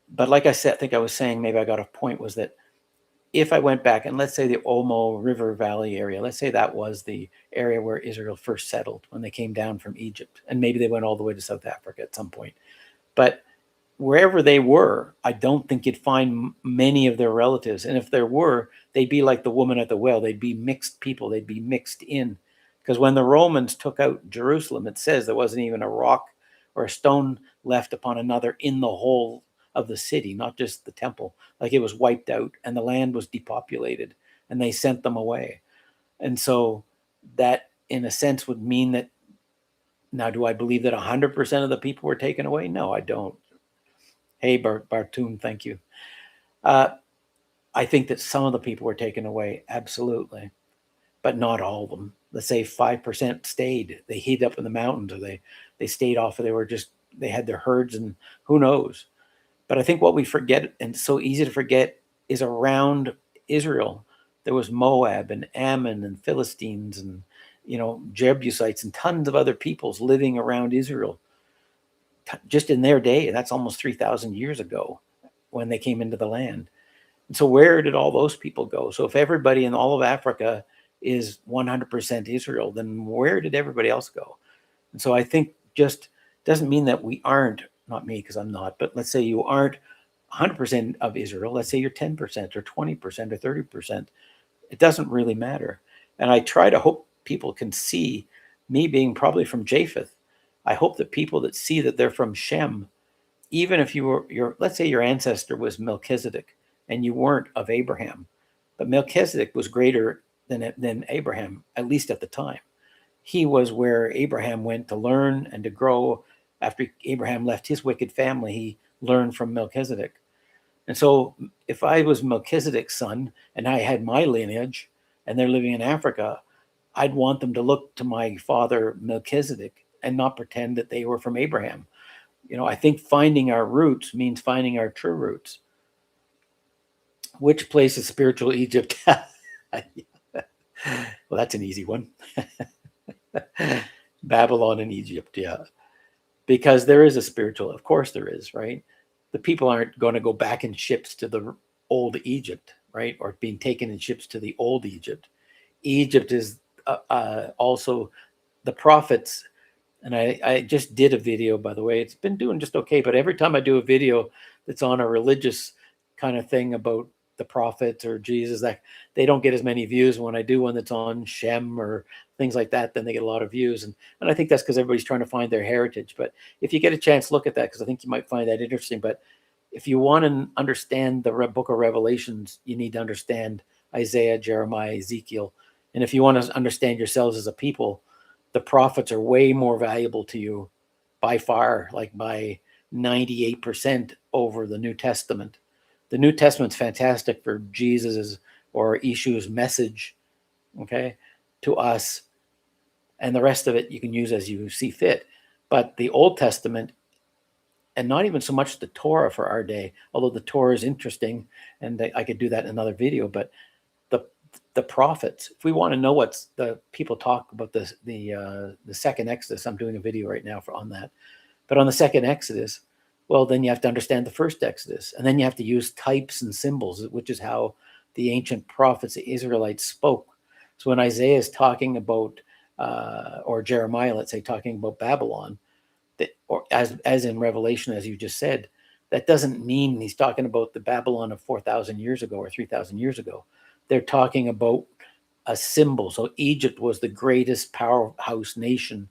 Speaker 1: But like I said, I think I was saying, maybe I got a point, was that if I went back and let's say the Omo River Valley area, let's say that was the area where Israel first settled when they came down from Egypt, and maybe they went all the way to South Africa at some point. But wherever they were, I don't think you'd find many of their relatives. And if there were, they'd be like the woman at the well. They'd be mixed people. They'd be mixed in. Because when the Romans took out Jerusalem, it says there wasn't even a rock or a stone left upon another in the whole of the city, not just the temple. Like, it was wiped out and the land was depopulated and they sent them away. And so that, in a sense, would mean that, now, do I believe that 100% of the people were taken away? No, I don't. Hey, Bartoon, thank you. I think that some of the people were taken away, absolutely, but not all of them. Let's say 5% stayed. They hid up in the mountains, or they stayed off, or they had their herds, and who knows. But I think what we forget, and it's so easy to forget, is around Israel, there was Moab and Ammon and Philistines and, Jebusites and tons of other peoples living around Israel just in their day. That's almost 3,000 years ago when they came into the land. And so where did all those people go? So if everybody in all of Africa is 100% Israel, then where did everybody else go? And so I think just doesn't mean that we aren't, not me because I'm not, but let's say you aren't 100% of Israel. Let's say you're 10% or 20% or 30%. It doesn't really matter. And I try to hope people can see, me being probably from Japheth, I hope that people that see that they're from Shem, even if let's say your ancestor was Melchizedek, and you weren't of Abraham. But Melchizedek was greater than Abraham, at least at the time. He was where Abraham went to learn and to grow. After Abraham left his wicked family, he learned from Melchizedek. And so if I was Melchizedek's son and I had my lineage and they're living in Africa, I'd want them to look to my father Melchizedek and not pretend that they were from Abraham. I think finding our roots means finding our true roots. Which place is spiritual Egypt? Well, that's an easy one. Babylon and Egypt, yeah. Because there is a spiritual, of course there is, right? The people aren't going to go back in ships to the old Egypt, right? Or being taken in ships to the old Egypt. Egypt is also the prophets. And I just did a video, by the way. It's been doing just okay. But every time I do a video that's on a religious kind of thing about the prophets or Jesus, that they don't get as many views. When I do one that's on Shem or things like that, then they get a lot of views. And I think that's because everybody's trying to find their heritage. But if you get a chance, look at that, because I think you might find that interesting. But if you want to understand the book of Revelations, you need to understand Isaiah, Jeremiah, Ezekiel. And if you want to understand yourselves as a people, the prophets are way more valuable to you by far, like by 98% over the New Testament. The New Testament's fantastic for Jesus's or Ishu's message, okay, to us. And the rest of it you can use as you see fit. But the Old Testament, and not even so much the Torah for our day, although the Torah is interesting, and I could do that in another video, but the prophets, if we want to know what's the people talk about the second Exodus, I'm doing a video right now on that. But on the second Exodus, well, then you have to understand the first Exodus, and then you have to use types and symbols, which is how the ancient prophets, the Israelites, spoke. So when Isaiah is talking about, or Jeremiah, let's say, talking about Babylon, or as in Revelation, as you just said, that doesn't mean he's talking about the Babylon of 4,000 years ago or 3,000 years ago. They're talking about a symbol. So Egypt was the greatest powerhouse nation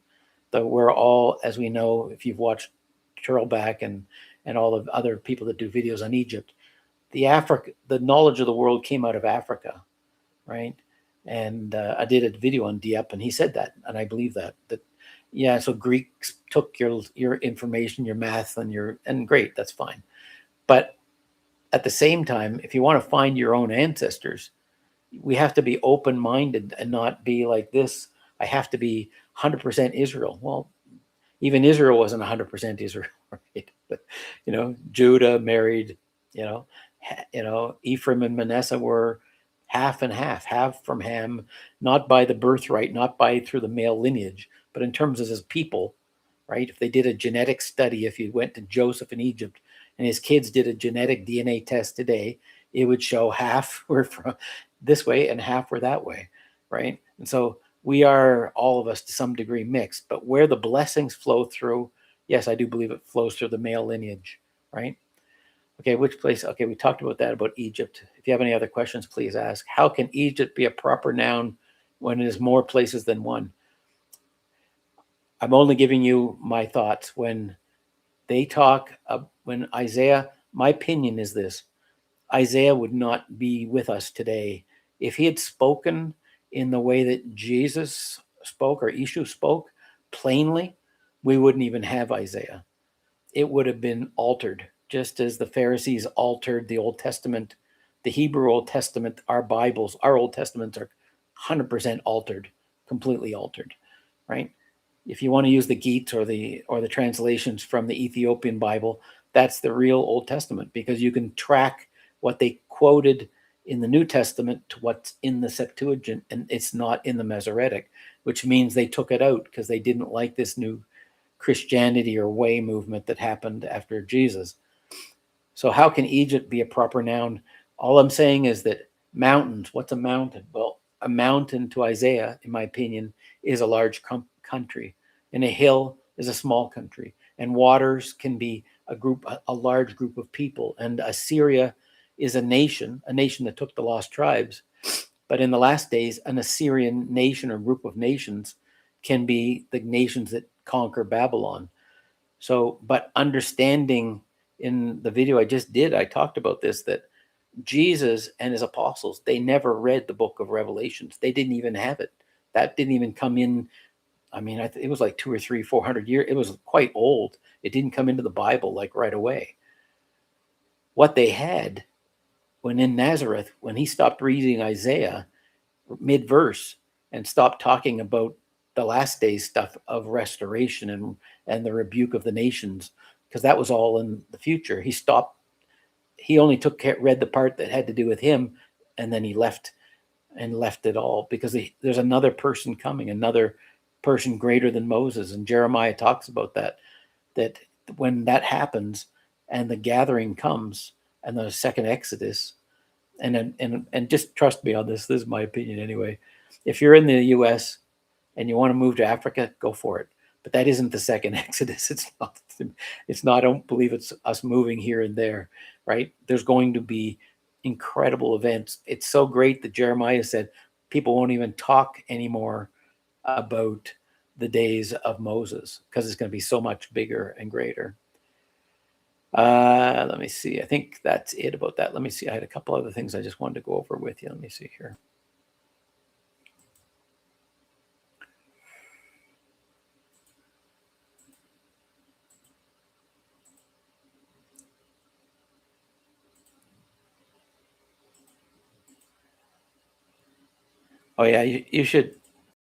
Speaker 1: that we're all, as we know, if you've watched Turlback and all of other people that do videos on Egypt, the knowledge of the world came out of Africa, right? And I did a video on Dieppe, and he said that, and I believe that yeah. So Greeks took your information, your math, and great, that's fine. But at the same time, if you want to find your own ancestors, we have to be open-minded and not be like this. I have to be 100% Israel. Well, even Israel wasn't 100% Israel, right? But Judah married, Ephraim and Manasseh were half and half from Ham, not by the birthright, not by through the male lineage, but in terms of his people, right? If they did a genetic study, if you went to Joseph in Egypt and his kids did a genetic DNA test today, it would show half were from this way and half were that way, right? And so we are, all of us, to some degree mixed, but where the blessings flow through, yes, I do believe it flows through the male lineage, right? Okay, which place? Okay, we talked about that, about Egypt. If you have any other questions, please ask. How can Egypt be a proper noun when it is more places than one? I'm only giving you my thoughts. When they talk, when Isaiah, my opinion is this: Isaiah would not be with us today. If he had spoken in the way that Jesus spoke or Ishu spoke plainly, we wouldn't even have Isaiah. It would have been altered, just as the Pharisees altered the Old Testament, the Hebrew Old Testament, our Bibles, our Old Testaments are 100% altered, completely altered, right? If you want to use the Geats or the translations from the Ethiopian Bible, that's the real Old Testament, because you can track what they quoted in the New Testament to what's in the Septuagint, and it's not in the Masoretic, which means they took it out because they didn't like this new Christianity or way movement that happened after Jesus. So how can Egypt be a proper noun? All I'm saying is that mountains, what's a mountain? Well, a mountain to Isaiah, in my opinion, is a large country, and a hill is a small country, and waters can be a large group of people. And Assyria is a nation that took the lost tribes. But in the last days, an Assyrian nation or group of nations can be the nations that conquer Babylon. So, but understanding, in the video I just did, I talked about this, that Jesus and his apostles, they never read the book of Revelations. They didn't even have it. That didn't even come in. I mean, it was like 200 or 300, 400 years. It was quite old. It didn't come into the Bible like right away. What they had when in Nazareth, when he stopped reading Isaiah mid-verse and stopped talking about the last days stuff of restoration and the rebuke of the nations, because that was all in the future. He stopped. He only read the part that had to do with him, and then he left it all, because there's another person coming, another person greater than Moses. And Jeremiah talks about that when that happens and the gathering comes and the second Exodus, and just trust me on this. This is my opinion anyway. If you're in the U.S. and you want to move to Africa, go for it. But that isn't the second Exodus. It's not. It's not. I don't believe it's us moving here and there. Right? There's going to be incredible events. It's so great that Jeremiah said people won't even talk anymore about the days of Moses, because it's going to be so much bigger and greater. Let me see. I think that's it about that. Let me see. I had a couple other things I just wanted to go over with you. Let me see here. Oh yeah, you should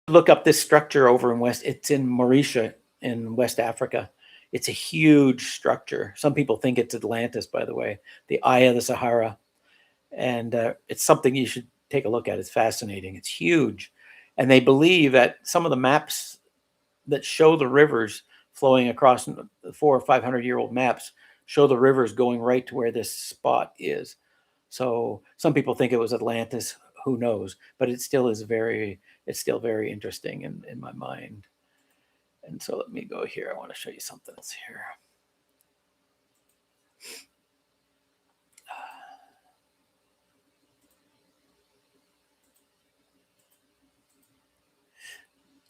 Speaker 1: look up this structure over in West. It's in Mauritius in West Africa. It's a huge structure. Some people think it's Atlantis, by the way, the Eye of the Sahara. And it's something you should take a look at. It's fascinating. It's huge. And they believe that some of the maps that show the rivers flowing across, the 400 or 500-year-old maps show the rivers going right to where this spot is. So some people think it was Atlantis. Who knows? But it still is it's still very interesting in my mind. And so let me go here. I want to show you something else here.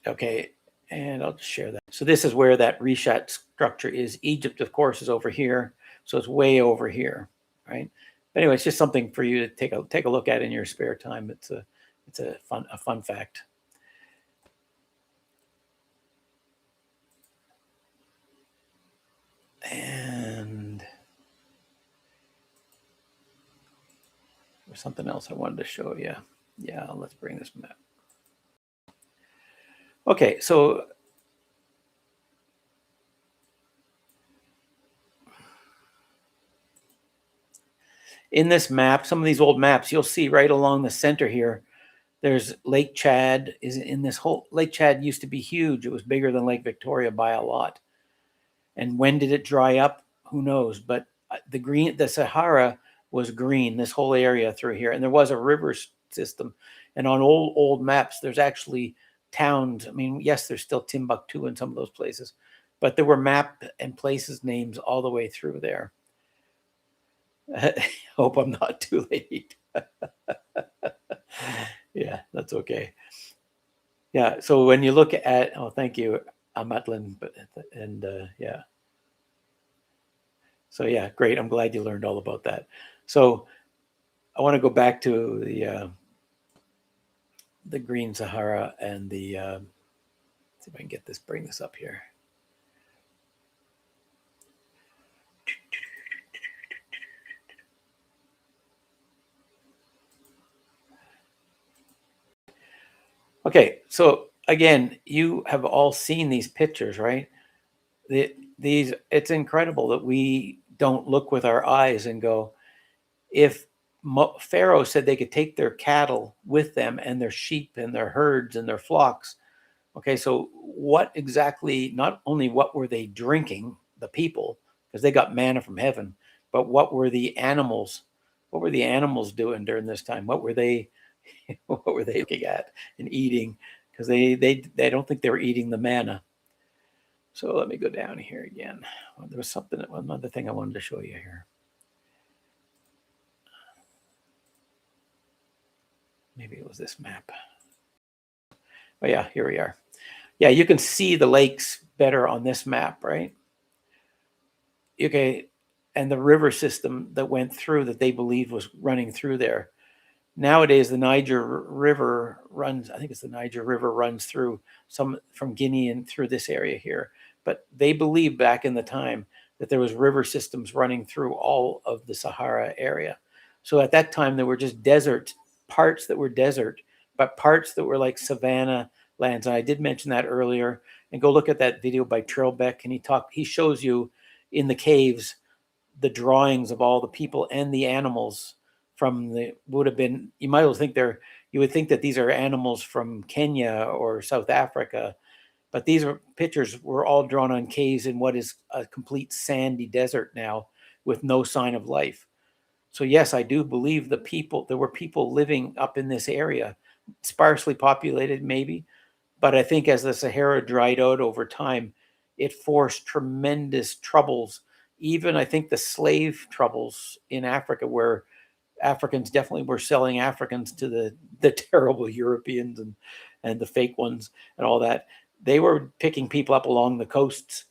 Speaker 1: Okay, and I'll just share that. So this is where that Rishat structure is. Egypt, of course, is over here. So it's way over here, right? But anyway, it's just something for you to take a look at in your spare time. It's a fun fact. And there's something else I wanted to show you. Yeah, let's bring this map. Okay, so in this map, some of these old maps, you'll see right along the center here, there's Lake Chad. Is in this whole Lake Chad used to be huge. It was bigger than Lake Victoria by a lot. And when did it dry up? Who knows? But the Sahara was green, this whole area through here. And there was a river system. And on old maps, there's actually towns. I mean, yes, there's still Timbuktu in some of those places, but there were map and places names all the way through there. I hope I'm not too late. Yeah, that's okay. Yeah, so when you look at, oh, thank you, Amatlin, and yeah. So yeah, great. I'm glad you learned all about that. So I want to go back to the Green Sahara and the see if I can bring this up here. Okay, so again, you have all seen these pictures, right? It's incredible that we don't look with our eyes and go, if Pharaoh said they could take their cattle with them and their sheep and their herds and their flocks. Okay, so what exactly, not only what were they drinking, the people, because they got manna from heaven, but what were the animals? What were the animals doing during this time? What were they looking at and eating? Because they don't think they were eating the manna. So let me go down here again. There was another thing I wanted to show you here. Maybe it was this map. Oh yeah, here we are. Yeah, you can see the lakes better on this map, right? Okay, and the river system that went through that they believed was running through there. Nowadays, the Niger River runs, I think it's the Niger River runs through some from Guinea and through this area here. But they believed back in the time that there was river systems running through all of the Sahara area. So at that time, there were just desert, parts that were desert, but parts that were like savanna lands. And I did mention that earlier. And go look at that video by Trailbeck, and he shows you in the caves the drawings of all the people and the animals from the would have been, you might well think you would think that these are animals from Kenya or South Africa, but these are pictures were all drawn on caves in what is a complete sandy desert now with no sign of life. So yes, I do believe there were people living up in this area, sparsely populated maybe, but I think as the Sahara dried out over time, it forced tremendous troubles. Even I think the slave troubles in Africa, where Africans definitely were selling Africans to the terrible Europeans and the fake ones and all that. They were picking people up along the coasts.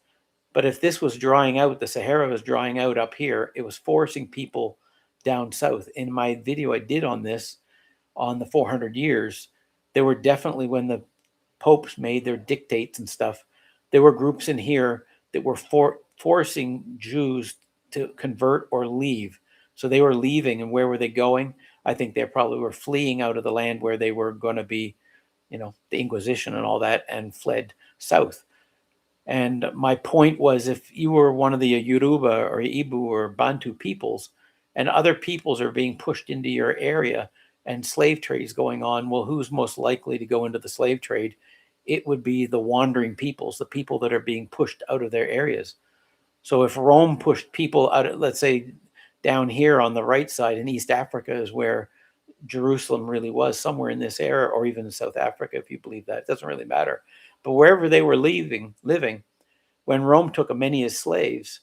Speaker 1: But if this was drying out, the Sahara was drying out up here, it was forcing people down south. In my video I did on this, on the 400 years, there were definitely, when the popes made their dictates and stuff, there were groups in here that were forcing Jews to convert or leave. So they were leaving, and where were they going? I think they probably were fleeing out of the land where they were going to be, the Inquisition and all that, and fled south. And my point was, if you were one of the Yoruba or Ibu or Bantu peoples, and other peoples are being pushed into your area and slave trades going on, well, who's most likely to go into the slave trade? It would be the wandering peoples, the people that are being pushed out of their areas. So if Rome pushed people out, let's say down here on the right side in East Africa is where Jerusalem really was, somewhere in this area, or even in South Africa, if you believe that, it doesn't really matter. But wherever they were living, when Rome took many as slaves,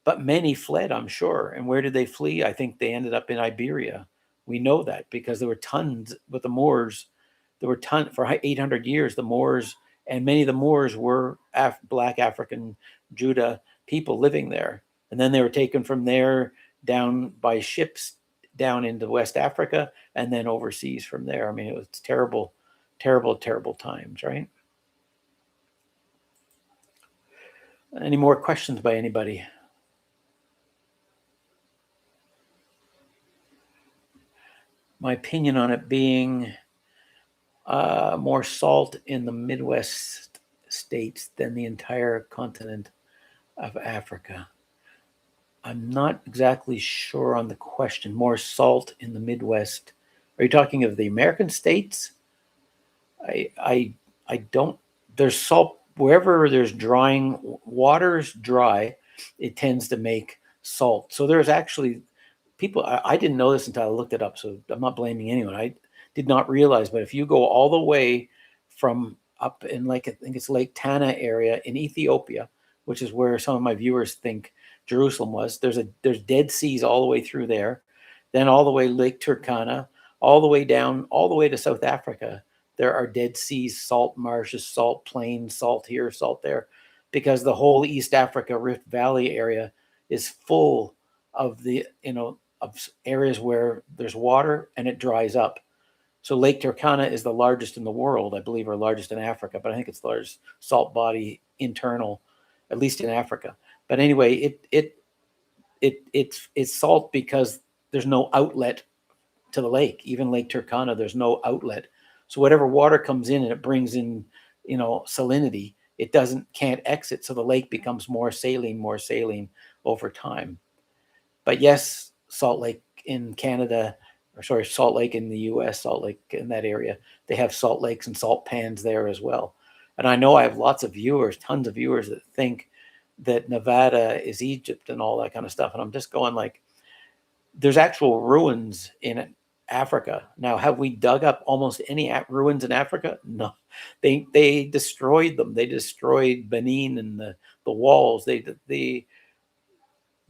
Speaker 1: but many fled, I'm sure. And where did they flee? I think they ended up in Iberia. We know that because there were tons with the Moors. There were tons for 800 years. The Moors, and many of the Moors were Black African Judah people living there. And then they were taken from there down by ships down into West Africa and then overseas from there. I mean, it was terrible, terrible, terrible times, right? Any more questions by anybody? My opinion on it being more salt in the Midwest states than the entire continent of Africa. I'm not exactly sure on the question. More salt in the Midwest. Are you talking of the American states? I don't. There's salt wherever there's drying. Water's dry. It tends to make salt. So there's actually people. I didn't know this until I looked it up. So I'm not blaming anyone. I did not realize. But if you go all the way from up in, like, I think it's Lake Tana area in Ethiopia, which is where some of my viewers think Jerusalem was. There's Dead Seas all the way through there, then all the way Lake Turkana, all the way down, all the way to South Africa. There are Dead Seas, salt marshes, salt plains, salt here, salt there, because the whole East Africa Rift Valley area is full of of areas where there's water and it dries up. So Lake Turkana is the largest in the world, I believe, or largest in Africa, but I think it's the largest salt body internal, at least in Africa. But anyway, it's salt because there's no outlet to the lake. Even Lake Turkana, there's no outlet. So whatever water comes in and it brings in, salinity, it can't exit. So the lake becomes more saline over time. But yes, Salt Lake in Canada, or sorry, Salt Lake in the US, Salt Lake in that area, they have salt lakes and salt pans there as well. And I know I have lots of viewers, tons of viewers that think that Nevada is Egypt and all that kind of stuff. And I'm just going like, there's actual ruins in Africa. Now, have we dug up almost any ruins in Africa? No, they destroyed them. They destroyed Benin and the walls. They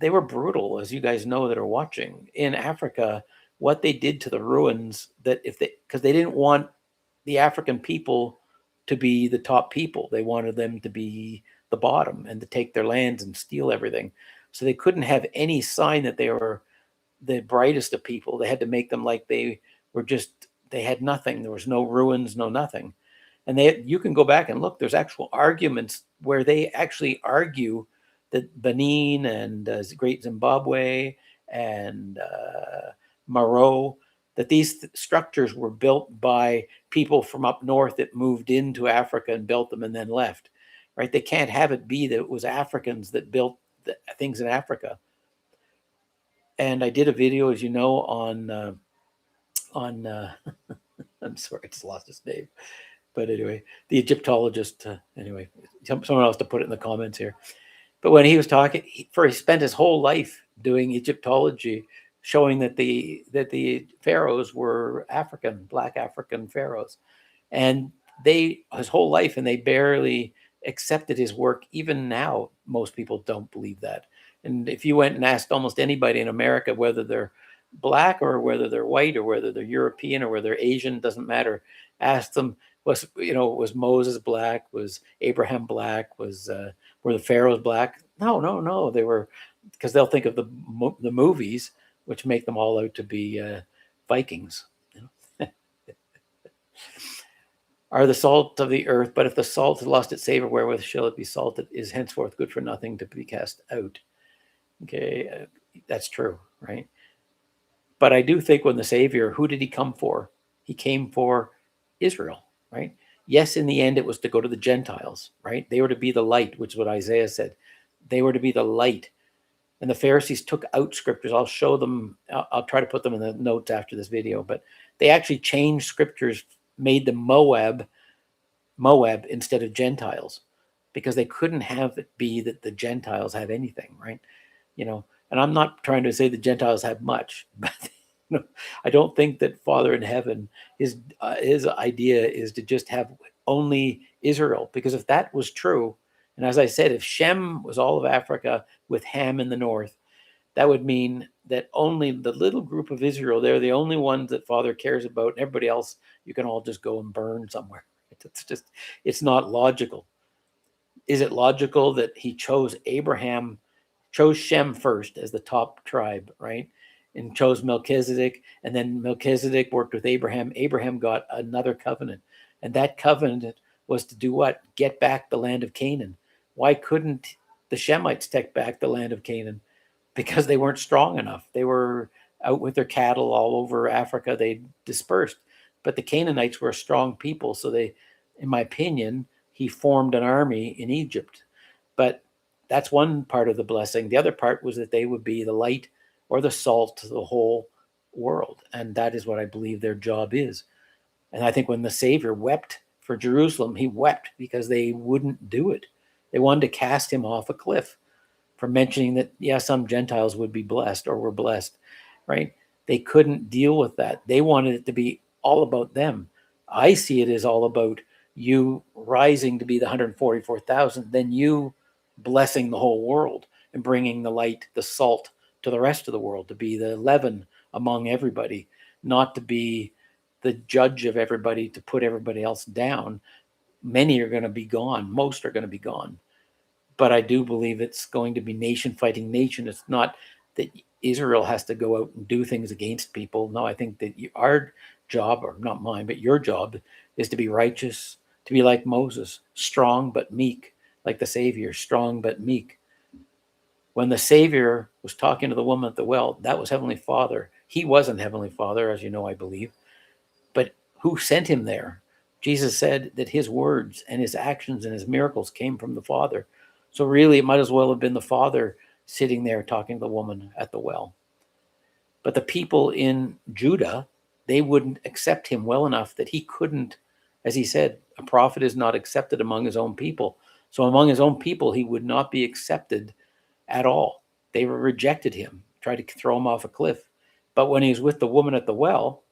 Speaker 1: were brutal, as you guys know that are watching in Africa. What they did to the ruins, because they didn't want the African people to be the top people. They wanted them to be the bottom and to take their lands and steal everything. So they couldn't have any sign that they were the brightest of people. They had to make them like they were just, they had nothing. There was no ruins, no nothing. And you can go back and look, there's actual arguments where they actually argue that Benin and Great Zimbabwe and Maro, that these structures were built by people from up north that moved into Africa and built them and then left, right? They can't have it be that it was Africans that built things in Africa. And I did a video, as you know, on I'm sorry, I just lost his name. But anyway, the Egyptologist, anyway, someone else to put it in the comments here. But when he was talking, he spent his whole life doing Egyptology, showing that the pharaohs were African, black African pharaohs, and his whole life, and they barely accepted his work. Even now, most people don't believe that. And if you went and asked almost anybody in America whether they're black or whether they're white or whether they're European or whether they're Asian, doesn't matter. Ask them, was Moses black? Was Abraham black? Were the pharaohs black? No. They were, because they'll think of the movies, which make them all out to be Vikings. Are the salt of the earth, but if the salt has lost its savor, wherewith shall it be salted? Is henceforth good for nothing, to be cast out. Okay, that's true, right? But I do think when the Savior, who did he come for? He came for Israel, right? Yes, in the end, it was to go to the Gentiles, right? They were to be the light, which is what Isaiah said. They were to be the light. And the Pharisees took out scriptures. I'll show them. I'll try to put them in the notes after this video. But they actually changed scriptures, made them Moab instead of Gentiles, because they couldn't have it be that the Gentiles have anything, right? And I'm not trying to say the Gentiles have much, but I don't think that Father in heaven, his idea is to just have only Israel, because if that was true, and as I said, if Shem was all of Africa with Ham in the north, that would mean that only the little group of Israel, they're the only ones that Father cares about, and everybody else, you can all just go and burn somewhere. It's not logical. Is it logical that he chose Shem first as the top tribe, right? And chose Melchizedek, and then Melchizedek worked with Abraham. Abraham got another covenant, and that covenant was to do what? Get back the land of Canaan. Why couldn't the Shemites take back the land of Canaan? Because they weren't strong enough. They were out with their cattle all over Africa. They dispersed. But the Canaanites were a strong people, so they, in my opinion, he formed an army in Egypt. But that's one part of the blessing. The other part was that they would be the light or the salt to the whole world. And that is what I believe their job is. And I think when the Savior wept for Jerusalem, he wept because they wouldn't do it. They wanted to cast him off a cliff for mentioning that, yeah, some Gentiles would be blessed or were blessed, right? They couldn't deal with that. They wanted it to be all about them. I see it as all about you rising to be the 144,000, then you blessing the whole world and bringing the light, the salt to the rest of the world, to be the leaven among everybody, not to be the judge of everybody, to put everybody else down. Many are going to be gone. Most are going to be gone. But I do believe it's going to be nation fighting nation. It's not that Israel has to go out and do things against people. No, I think that our job, or not mine, but your job, is to be righteous, to be like Moses, strong but meek, like the Savior, strong but meek. When the Savior was talking to the woman at the well, that was Heavenly Father. He wasn't Heavenly Father, as you know, I believe. But who sent him there? Jesus said that his words and his actions and his miracles came from the Father. So really, it might as well have been the Father sitting there talking to the woman at the well. But the people in Judah, they wouldn't accept him well enough that he couldn't, as he said, a prophet is not accepted among his own people. So among his own people, he would not be accepted at all. They rejected him, tried to throw him off a cliff. But when he was with the woman at the well,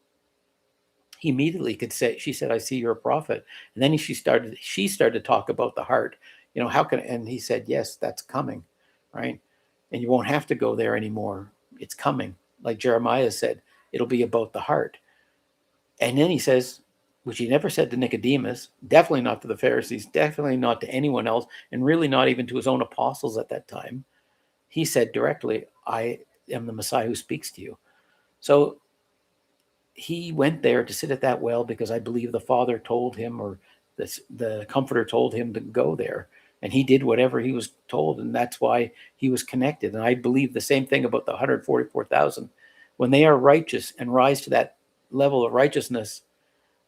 Speaker 1: he immediately could say, she said, I see you're a prophet. And then she started to talk about the heart. How can, and he said, yes, that's coming, right? And you won't have to go there anymore. It's coming. Like Jeremiah said, it'll be about the heart. And then he says, which he never said to Nicodemus, definitely not to the Pharisees, definitely not to anyone else, and really not even to his own apostles at that time. he said directly, I am the Messiah who speaks to you. So he went there to sit at that well because I believe the Father told him, or the Comforter told him to go there. And he did whatever he was told, and that's why he was connected. And I believe the same thing about the 144,000. When they are righteous and rise to that level of righteousness,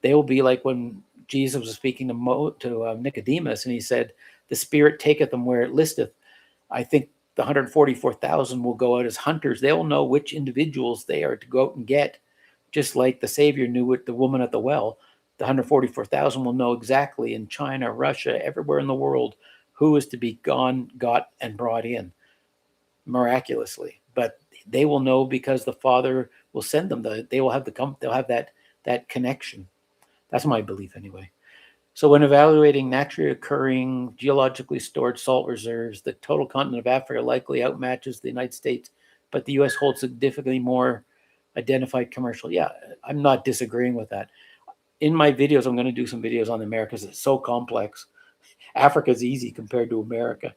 Speaker 1: they will be like when Jesus was speaking to Nicodemus, and he said, "The Spirit taketh them where it listeth." I think the 144,000 will go out as hunters. They'll know which individuals they are to go out and get, just like the Savior knew with the woman at the well. The 144,000 will know exactly in China, Russia, everywhere in the world, who is to be gone, got, and brought in miraculously. But they will know because the Father will send them. They will have they'll have that connection. That's my belief anyway. So when evaluating naturally occurring geologically stored salt reserves, the total continent of Africa likely outmatches the United States, but the US holds significantly more identified commercial. Yeah, I'm not disagreeing with that. In my videos, I'm going to do some videos on the Americas. It's so complex. Africa's easy compared to America.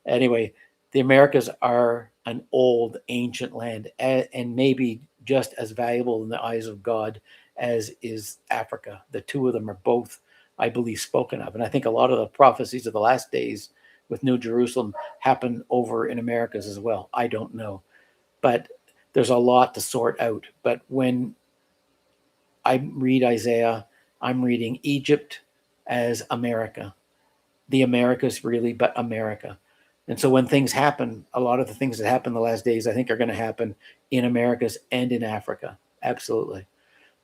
Speaker 1: Anyway, the Americas are an old, ancient land and maybe just as valuable in the eyes of God as is Africa. The two of them are both, I believe, spoken of. And I think a lot of the prophecies of the last days with New Jerusalem happen over in Americas as well. I don't know. But there's a lot to sort out. But when I read Isaiah, I'm reading Egypt as America. The Americas really, but America. And so when things happen, a lot of the things that happen the last days, I think are going to happen in Americas and in Africa. Absolutely.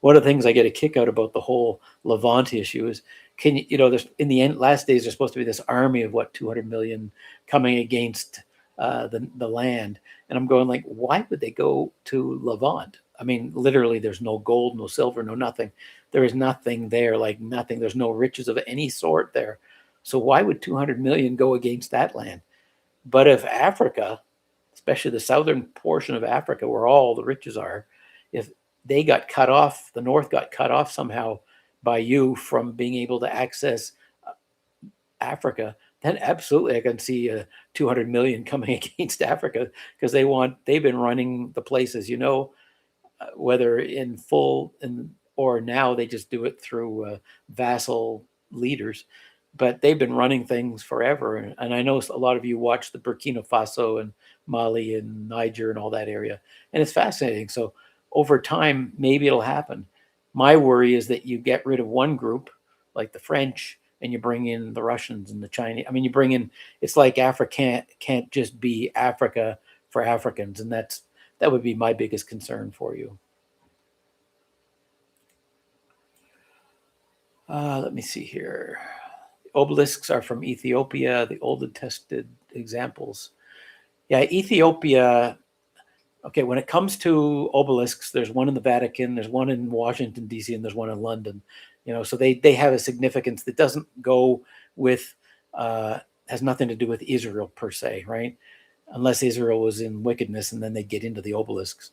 Speaker 1: One of the things I get a kick out about the whole Levant issue is, there's in the end, last days, there's supposed to be this army of 200 million coming against the land. And I'm going like, why would they go to Levant? I mean, literally, there's no gold, no silver, no nothing. There is nothing there, like nothing. There's no riches of any sort there. So why would 200 million go against that land? But if Africa, especially the southern portion of Africa where all the riches are, if they got cut off, the North got cut off somehow by you from being able to access Africa, then absolutely I can see 200 million coming against Africa because they've been running the places, whether in full or now they just do it through vassal leaders. But they've been running things forever. And I know a lot of you watch the Burkina Faso and Mali and Niger and all that area. And it's fascinating. So over time, maybe it'll happen. My worry is that you get rid of one group, like the French, and you bring in the Russians and the Chinese. I mean, you bring in, it's like Africa can't just be Africa for Africans. And that would be my biggest concern for you. Let me see here. Obelisks are from Ethiopia, the oldest tested examples. Yeah, Ethiopia. Okay, when it comes to obelisks, there's one in the Vatican, there's one in Washington, D.C., and there's one in London. So they have a significance that doesn't go with, has nothing to do with Israel per se, right? Unless Israel was in wickedness and then they get into the obelisks.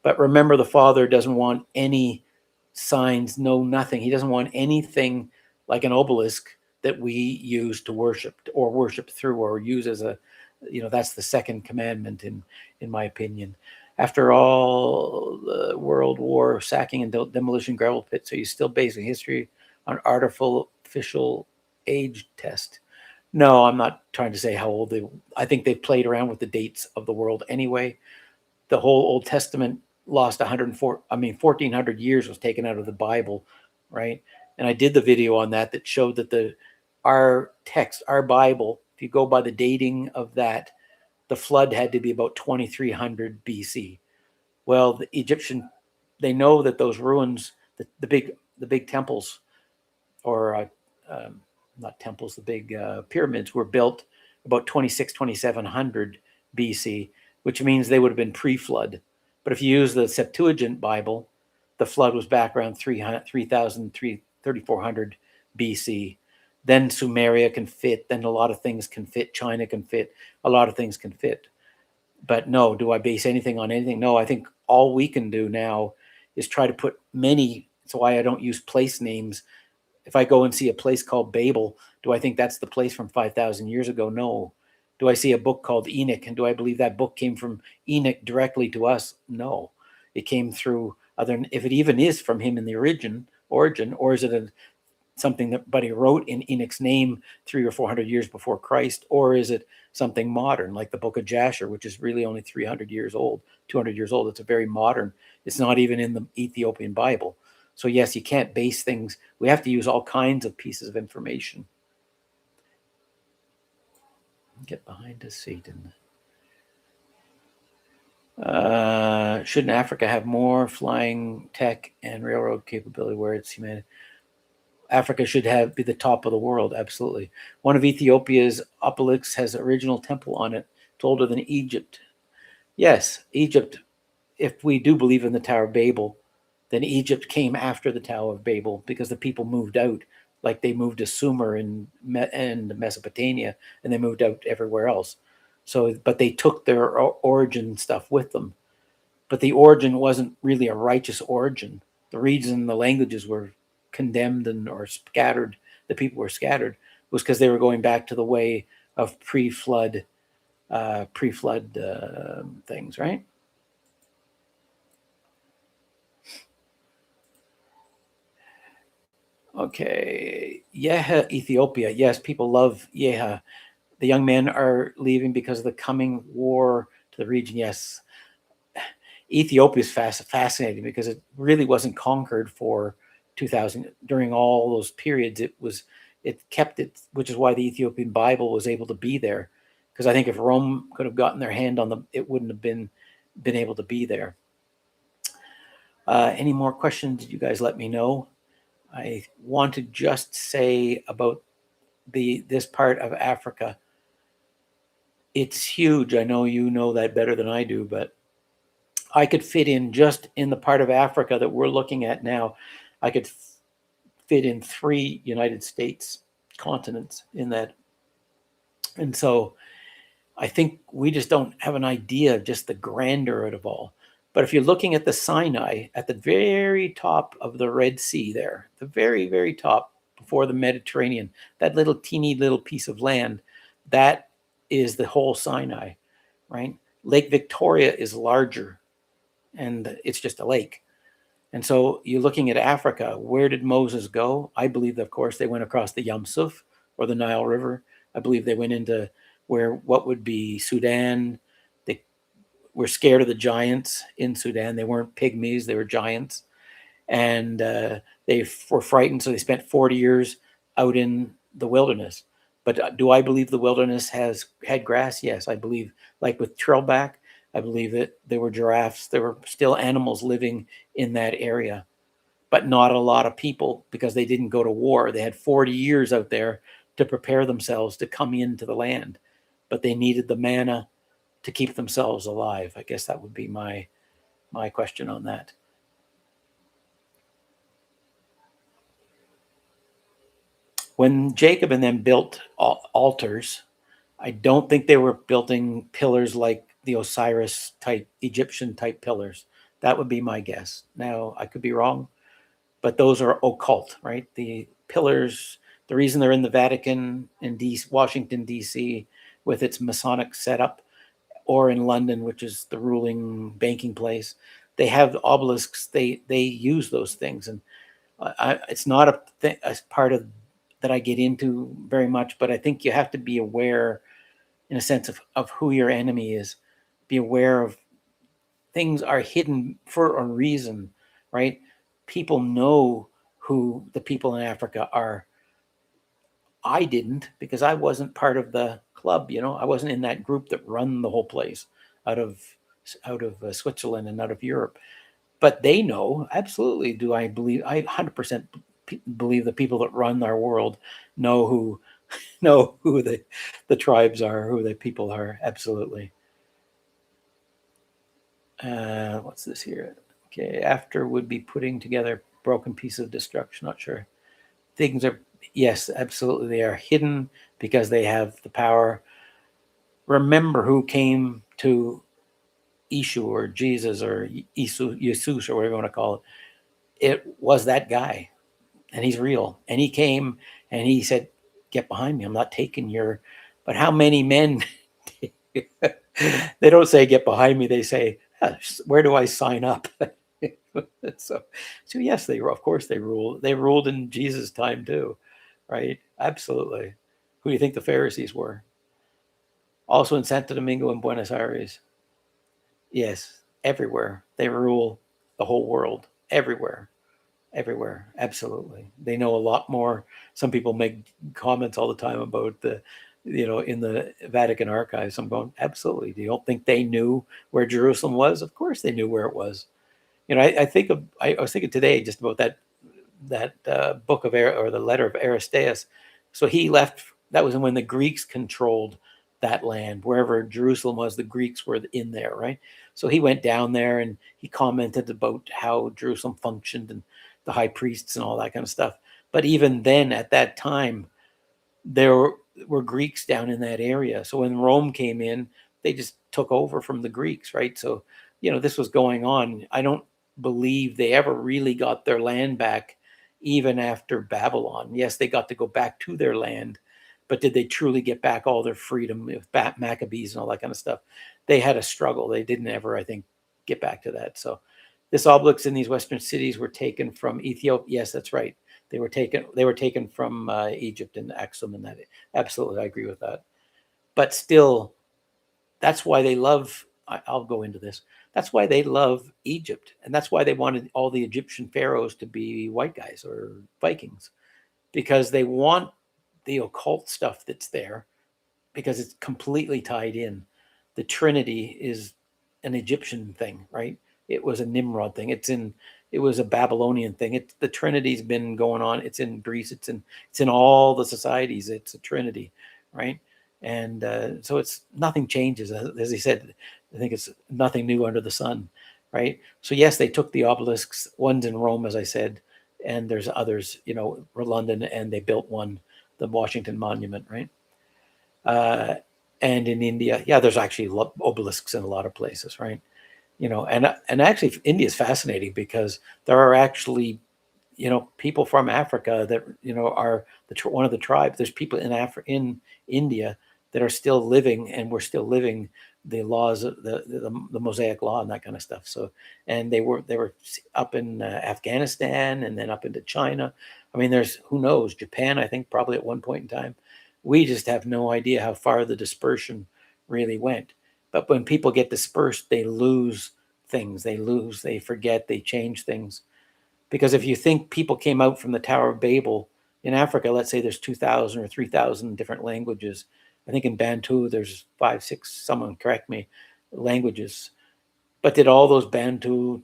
Speaker 1: But remember, the Father doesn't want any signs, no nothing. He doesn't want anything like an obelisk that we use to worship or worship through or use as a, that's the second commandment in my opinion. After all the World War sacking and demolition gravel pits, are you still basing history on artificial age test? No, I'm not trying to say how old I think they've played around with the dates of the world anyway. The whole Old Testament lost 1,400 years was taken out of the Bible, right? And I did the video on that showed that our text, our Bible, if you go by the dating of that, the flood had to be about 2300 BC. Well, the Egyptian, they know that those ruins, the big temples, or not temples, the big pyramids were built about 2700 BC, which means they would have been pre-flood. But if you use the Septuagint Bible, the flood was back around 3400 BC. Then Sumeria can fit. Then a lot of things can fit. China can fit. A lot of things can fit. But no, do I base anything on anything? No, I think all we can do now is try to put many. That's why I don't use place names. If I go and see a place called Babel, do I think that's the place from 5,000 years ago? No. Do I see a book called Enoch, and do I believe that book came from Enoch directly to us? No, it came through other. If it even is from him in the origin, or is it something that Buddy wrote in Enoch's name 300 or 400 years before Christ, or is it something modern like the Book of Jasher, which is really only 300 years old, 200 years old? It's a very modern. It's not even in the Ethiopian Bible. So yes, you can't base things. We have to use all kinds of pieces of information. Get behind us, Satan. Shouldn't Africa have more flying tech and railroad capability where it's humanity? Africa should be the top of the world, absolutely. One of Ethiopia's obelisks has original temple on it. It's older than Egypt. Yes, Egypt, if we do believe in the Tower of Babel, then Egypt came after the Tower of Babel because the people moved out, like they moved to Sumer and Mesopotamia, and they moved out everywhere else. So, but they took their origin stuff with them. But the origin wasn't really a righteous origin. The reason the languages were condemned or scattered, the people were scattered, was because they were going back to the way of pre-flood things, right? Okay, Yeha, Ethiopia. Yes, people love Yeha. The young men are leaving because of the coming war to the region. Yes, Ethiopia is fascinating because it really wasn't conquered for 2000 during all those periods. It kept it, which is why the Ethiopian Bible was able to be there. Because I think if Rome could have gotten their hand on them, it wouldn't have been able to be there. Any more questions? You guys let me know. I want to just say about this part of Africa. It's huge. I know you know that better than I do, but I could fit in just in the part of Africa that we're looking at now. I could fit in 3 United States continents in that. And so I think we just don't have an idea of just the grandeur of it all. But if you're looking at the Sinai at the very top of the Red Sea there, the very, very top before the Mediterranean, that little teeny little piece of land, that is the whole Sinai, right? Lake Victoria is larger and it's just a lake. And so you're looking at Africa. Where did Moses go? I believe, of course, they went across the Yam Suf or the Nile River. I believe they went into what would be Sudan. They were scared of the giants in Sudan. They weren't pygmies, they were giants. And they were frightened, so they spent 40 years out in the wilderness. But do I believe the wilderness has had grass? Yes, I believe, like with Trailback, I believe that there were giraffes, there were still animals living in that area, but not a lot of people because they didn't go to war. They had 40 years out there to prepare themselves to come into the land, but they needed the manna to keep themselves alive. I guess that would be my question on that. When Jacob and them built altars, I don't think they were building pillars like the Osiris type, Egyptian type pillars. That would be my guess. Now, I could be wrong, but those are occult, right? The pillars, the reason they're in the Vatican in Washington, D.C., with its Masonic setup, or in London, which is the ruling banking place, they have obelisks. They use those things, and it's not a part of that I get into very much. But I think you have to be aware, in a sense, of who your enemy is. Be aware of things are hidden for a reason, right? People know who the people in Africa are. I didn't because I wasn't part of the club. I wasn't in that group that run the whole place out of Switzerland and out of Europe. But they know absolutely. Do I believe? I 100% believe the people that run our world know who the tribes are, who the people are. Absolutely. What's this here? Okay, after would be putting together broken piece of destruction. Not sure. Things are, yes, absolutely. They are hidden because they have the power. Remember who came to Ishu or Jesus or Jesus or whatever you want to call it. It was that guy, and he's real. And he came and he said, "Get behind me. I'm not taking your." But how many men They don't say get behind me. They say, where do I sign up? so, so yes, they of course they rule. They ruled in Jesus' time too, right? Absolutely. Who do you think the Pharisees were? Also in Santo Domingo and Buenos Aires. Yes, everywhere. They rule the whole world. Everywhere. Everywhere. Absolutely. They know a lot more. Some people make comments all the time about in the Vatican archives. I'm going, absolutely. Do you don't think they knew where Jerusalem was? Of course they knew where it was. I was thinking today just about that book of or the letter of Aristeas. So he left. That was when the Greeks controlled that land, wherever Jerusalem was. The Greeks were in there, right? So he went down there and he commented about how Jerusalem functioned and the high priests and all that kind of stuff. But even then, at that time, there were Greeks down in that area. So when Rome came in, they just took over from the Greeks, right? So, this was going on. I don't believe they ever really got their land back, even after Babylon. Yes, they got to go back to their land, but did they truly get back all their freedom with Maccabees and all that kind of stuff? They had a struggle. They didn't ever, I think, get back to that. So, this obelisks in these Western cities were taken from Ethiopia. Yes, that's right. They were taken from Egypt and Axum and that. Absolutely, I agree with that. But still, that's why they love. I'll go into this. That's why they love Egypt, and that's why they wanted all the Egyptian pharaohs to be white guys or Vikings, because they want the occult stuff that's there, because it's completely tied in. The Trinity is an Egyptian thing, right? It was a Nimrod thing. It was a Babylonian thing. The Trinity's been going on. It's in Greece. It's in all the societies. It's a Trinity, right? And so it's nothing changes. As he said, I think it's nothing new under the sun, right? So yes, they took the obelisks. One's in Rome, as I said, and there's others, London, and they built one, the Washington Monument, right? Uh, and in India, yeah, there's actually obelisks in a lot of places, right? And actually, India is fascinating because there are actually, people from Africa that are one of the tribes. There's people in India that are still living, and we're still living the laws of the Mosaic law and that kind of stuff. So, and they were up in Afghanistan and then up into China. I mean, there's who knows, Japan, I think probably at one point in time. We just have no idea how far the dispersion really went. But when people get dispersed, they lose things. They forget, they change things. Because if you think people came out from the Tower of Babel in Africa, let's say there's 2,000 or 3,000 different languages. I think in Bantu there's 5, 6, someone correct me, languages. But did all those Bantu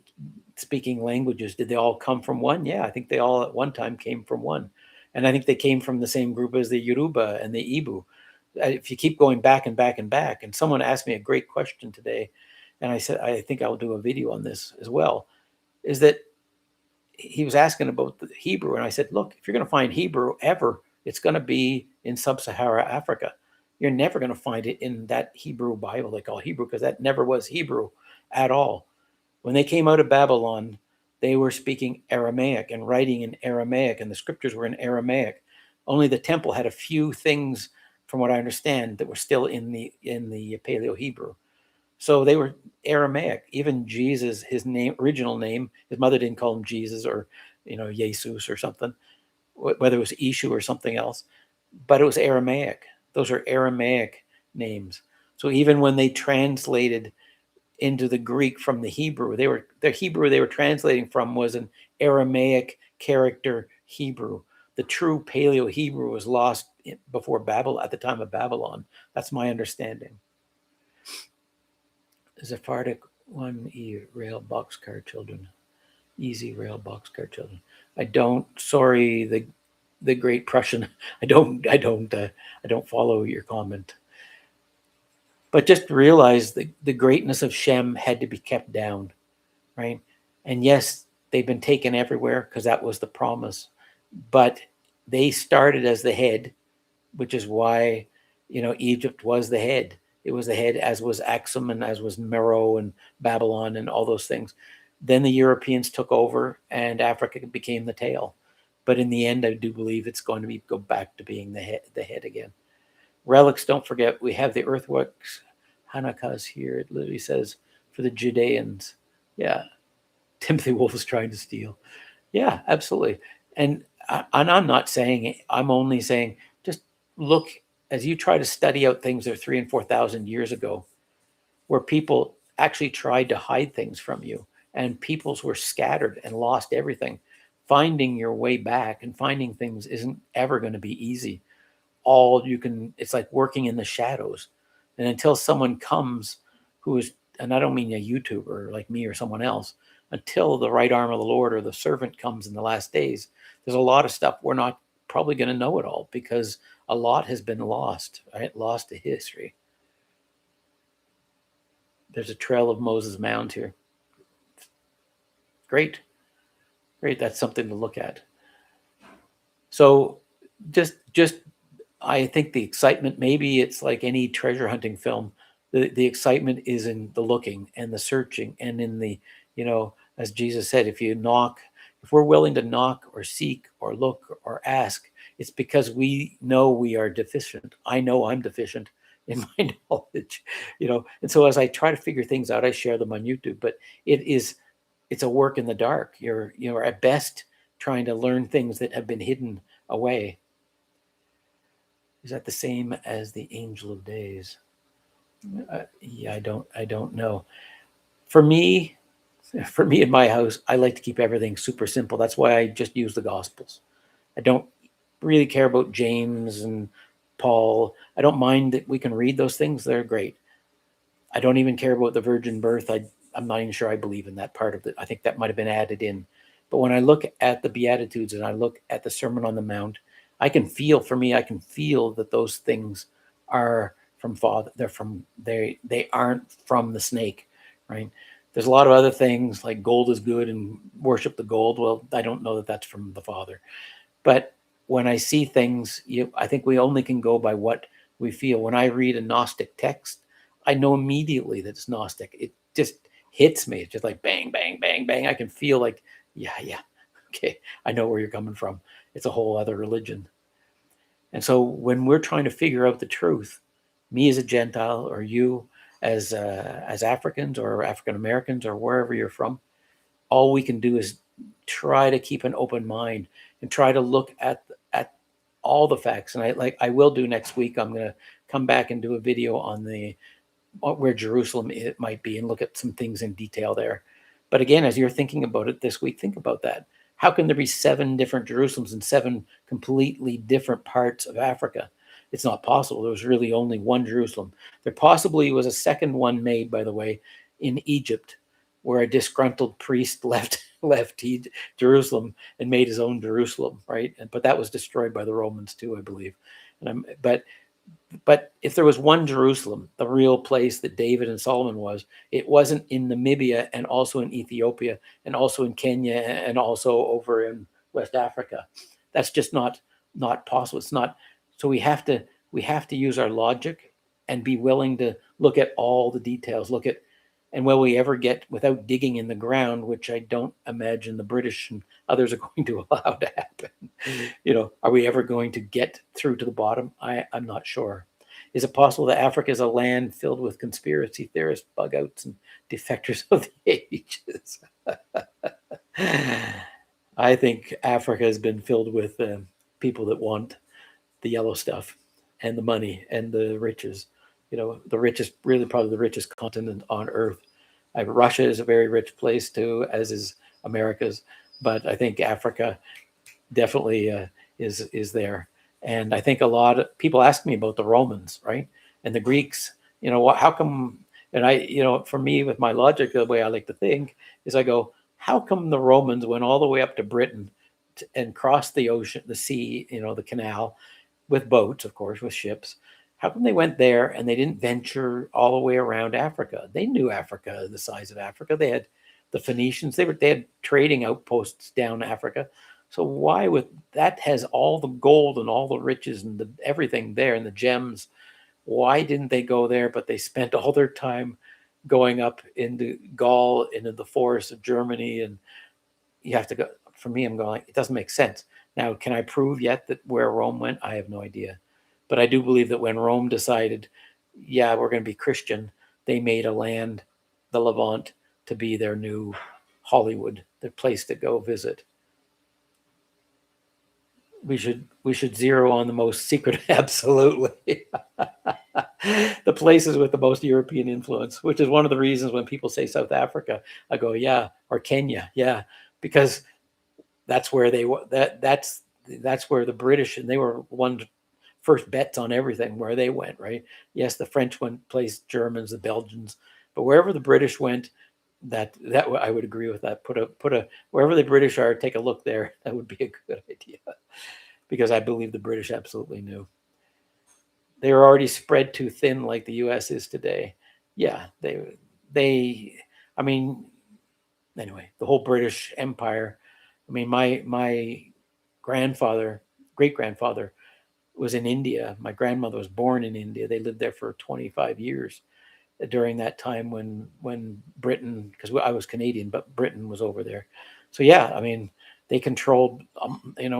Speaker 1: speaking languages, did they all come from one? Yeah, I think they all at one time came from one. And I think they came from the same group as the Yoruba and the Ibu. If you keep going back and back and back, and someone asked me a great question today, and I said, I think I'll do a video on this as well, is that he was asking about the Hebrew. And I said, look, if you're going to find Hebrew ever, it's going to be in sub-Saharan Africa. You're never going to find it in that Hebrew Bible they call Hebrew, because that never was Hebrew at all. When they came out of Babylon, they were speaking Aramaic and writing in Aramaic, and the scriptures were in Aramaic. Only the temple had a few things, from what I understand, that were still in the Paleo Hebrew. So they were Aramaic. Even Jesus, his name, original name, his mother didn't call him Jesus or, Jesus or something, whether it was Ishu or something else, but it was Aramaic. Those are Aramaic names. So even when they translated into the Greek from the Hebrew, the Hebrew they were translating from was an Aramaic character Hebrew. The true Paleo Hebrew was lost before Babylon, at the time of Babylon. That's my understanding. Sephardic 1E rail boxcar children. Easy rail boxcar children. I don't. Sorry, the Great Prussian. I don't follow your comment. But just realize the greatness of Shem had to be kept down, right? And yes, they've been taken everywhere because that was the promise. But they started as the head, which is why, Egypt was the head. It was the head, as was Axum and as was Meroe and Babylon and all those things. Then the Europeans took over and Africa became the tail. But in the end, I do believe it's going to go back to being the head again. Relics, don't forget, we have the earthworks. Hanukkah's here. It literally says for the Judeans. Yeah, Timothy Wolf is trying to steal. Yeah, absolutely. And I'm not saying it, I'm only saying just look as you try to study out things that are 3,000 and 4,000 years ago, where people actually tried to hide things from you, and peoples were scattered and lost everything. Finding your way back and finding things isn't ever going to be easy. All you can, it's like working in the shadows. And until someone comes who is, and I don't mean a YouTuber like me or someone else, until the right arm of the Lord or the servant comes in the last days, there's a lot of stuff we're not probably going to know it all, because a lot has been lost, right? Lost to history. There's a trail of Moses Mound here. Great. Great. That's something to look at. So just I think the excitement, maybe it's like any treasure hunting film. The excitement is in the looking and the searching and in the, as Jesus said, if you knock, if we're willing to knock or seek or look or ask, it's because we know we are deficient. I know I'm deficient in my knowledge, And so as I try to figure things out, I share them on YouTube, but it's a work in the dark. You're at best trying to learn things that have been hidden away. Is that the same as the Angel of Days? Yeah, I don't know. For me, in my house, I like to keep everything super simple. That's why I just use the Gospels. I don't really care about James and Paul. I don't mind that we can read those things. They're great. I don't even care about the virgin birth. I'm not even sure I believe in that part of it. I think that might have been added in. But when I look at the Beatitudes and I look at the Sermon on the Mount, I can feel that those things are from Father. They aren't from the snake, right? There's a lot of other things like gold is good and worship the gold. Well, I don't know that that's from the Father. But when I see things, I think we only can go by what we feel. When I read a Gnostic text, I know immediately that it's Gnostic. It just hits me. It's just like bang, bang, bang, bang. I can feel like, yeah, okay, I know where you're coming from. It's a whole other religion. And so when we're trying to figure out the truth, me as a Gentile or you as Africans or African Americans or wherever you're from, all we can do is try to keep an open mind and try to look at all the facts. And I will do next week. I'm going to come back and do a video on where Jerusalem it might be and look at some things in detail there. But again, as you're thinking about it this week, think about that. How can there be 7 different Jerusalems in 7 completely different parts of Africa? It's not possible. There was really only one Jerusalem. There possibly was a second one made, by the way, in Egypt, where a disgruntled priest left Jerusalem and made his own Jerusalem, right? But that was destroyed by the Romans too, I believe. But if there was one Jerusalem, the real place that David and Solomon was, it wasn't in Namibia and also in Ethiopia and also in Kenya and also over in West Africa. That's just not possible. It's not. So we have to use our logic and be willing to look at all the details. And will we ever get, without digging in the ground, which I don't imagine the British and others are going to allow to happen, are we ever going to get through to the bottom? I'm not sure. Is it possible that Africa is a land filled with conspiracy theorists, bug outs, and defectors of the ages? I think Africa has been filled with people that want the yellow stuff and the money and the riches. The richest, really probably the richest continent on earth. Russia is a very rich place too, as is America's. But I think Africa definitely is there. And I think a lot of people ask me about the Romans, right? And the Greeks, how come, and for me, with my logic, the way I like to think is I go, how come the Romans went all the way up to Britain and crossed the ocean, the sea, the canal with boats, of course, with ships? How come they went there and they didn't venture all the way around Africa? They knew Africa, the size of Africa. They had the Phoenicians, they had trading outposts down Africa. So why with that has all the gold and all the riches and everything there and the gems, why didn't they go there? But they spent all their time going up into Gaul, into the forests of Germany. And you have to go, for me, I'm going, it doesn't make sense. Now, can I prove yet that where Rome went? I have no idea. But I do believe that when Rome decided, yeah, we're going to be Christian, they made a land, the Levant, to be their new Hollywood, the place to go visit. We should zero on the most secret, absolutely. The places with the most European influence, which is one of the reasons when people say South Africa, I go, yeah, or Kenya, yeah, because that's where they that's where the British, and they were one first bets on everything where they went, right? Yes, the French went placed Germans, the Belgians, but wherever the British went, that I would agree with that. Put a wherever the British are, take a look there. That would be a good idea, because I believe the British absolutely knew. They were already spread too thin like the US is today. Yeah, they I mean, anyway, the whole British Empire. I mean, my grandfather, great grandfather was in India. My grandmother was born in India. They lived there for 25 years during that time when Britain, because I was Canadian, but Britain was over there. So yeah, I mean, they controlled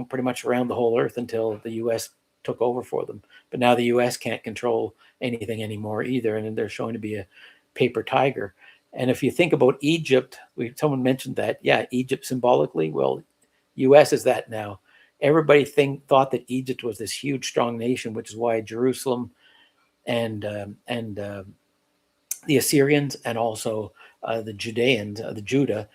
Speaker 1: pretty much around the whole earth until the U.S. took over for them. But now the U.S. can't control anything anymore either, and they're showing to be a paper tiger. And if you think about Egypt, someone mentioned that, yeah, Egypt symbolically, well, U.S. is that now. Everybody thought that Egypt was this huge, strong nation, which is why Jerusalem and the Assyrians and also the Judeans, the Judah,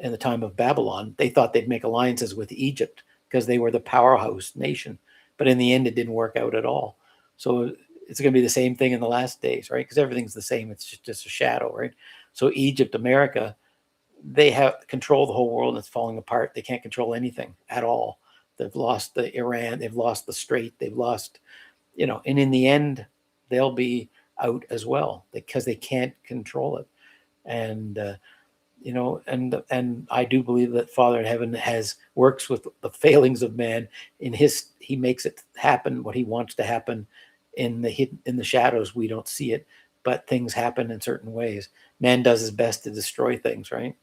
Speaker 1: in the time of Babylon, they thought they'd make alliances with Egypt because they were the powerhouse nation. But in the end, it didn't work out at all. So it's going to be the same thing in the last days, right? Because everything's the same. It's just a shadow, right? So Egypt, America, they have control the whole world and it's falling apart. They can't control anything at all. They've lost the Iran. They've lost the Strait. They've lost, and in the end, they'll be out as well because they can't control it. And and I do believe that Father in heaven has works with the failings of man. He makes it happen what he wants to happen in the shadows. We don't see it, but things happen in certain ways. Man does his best to destroy things, right?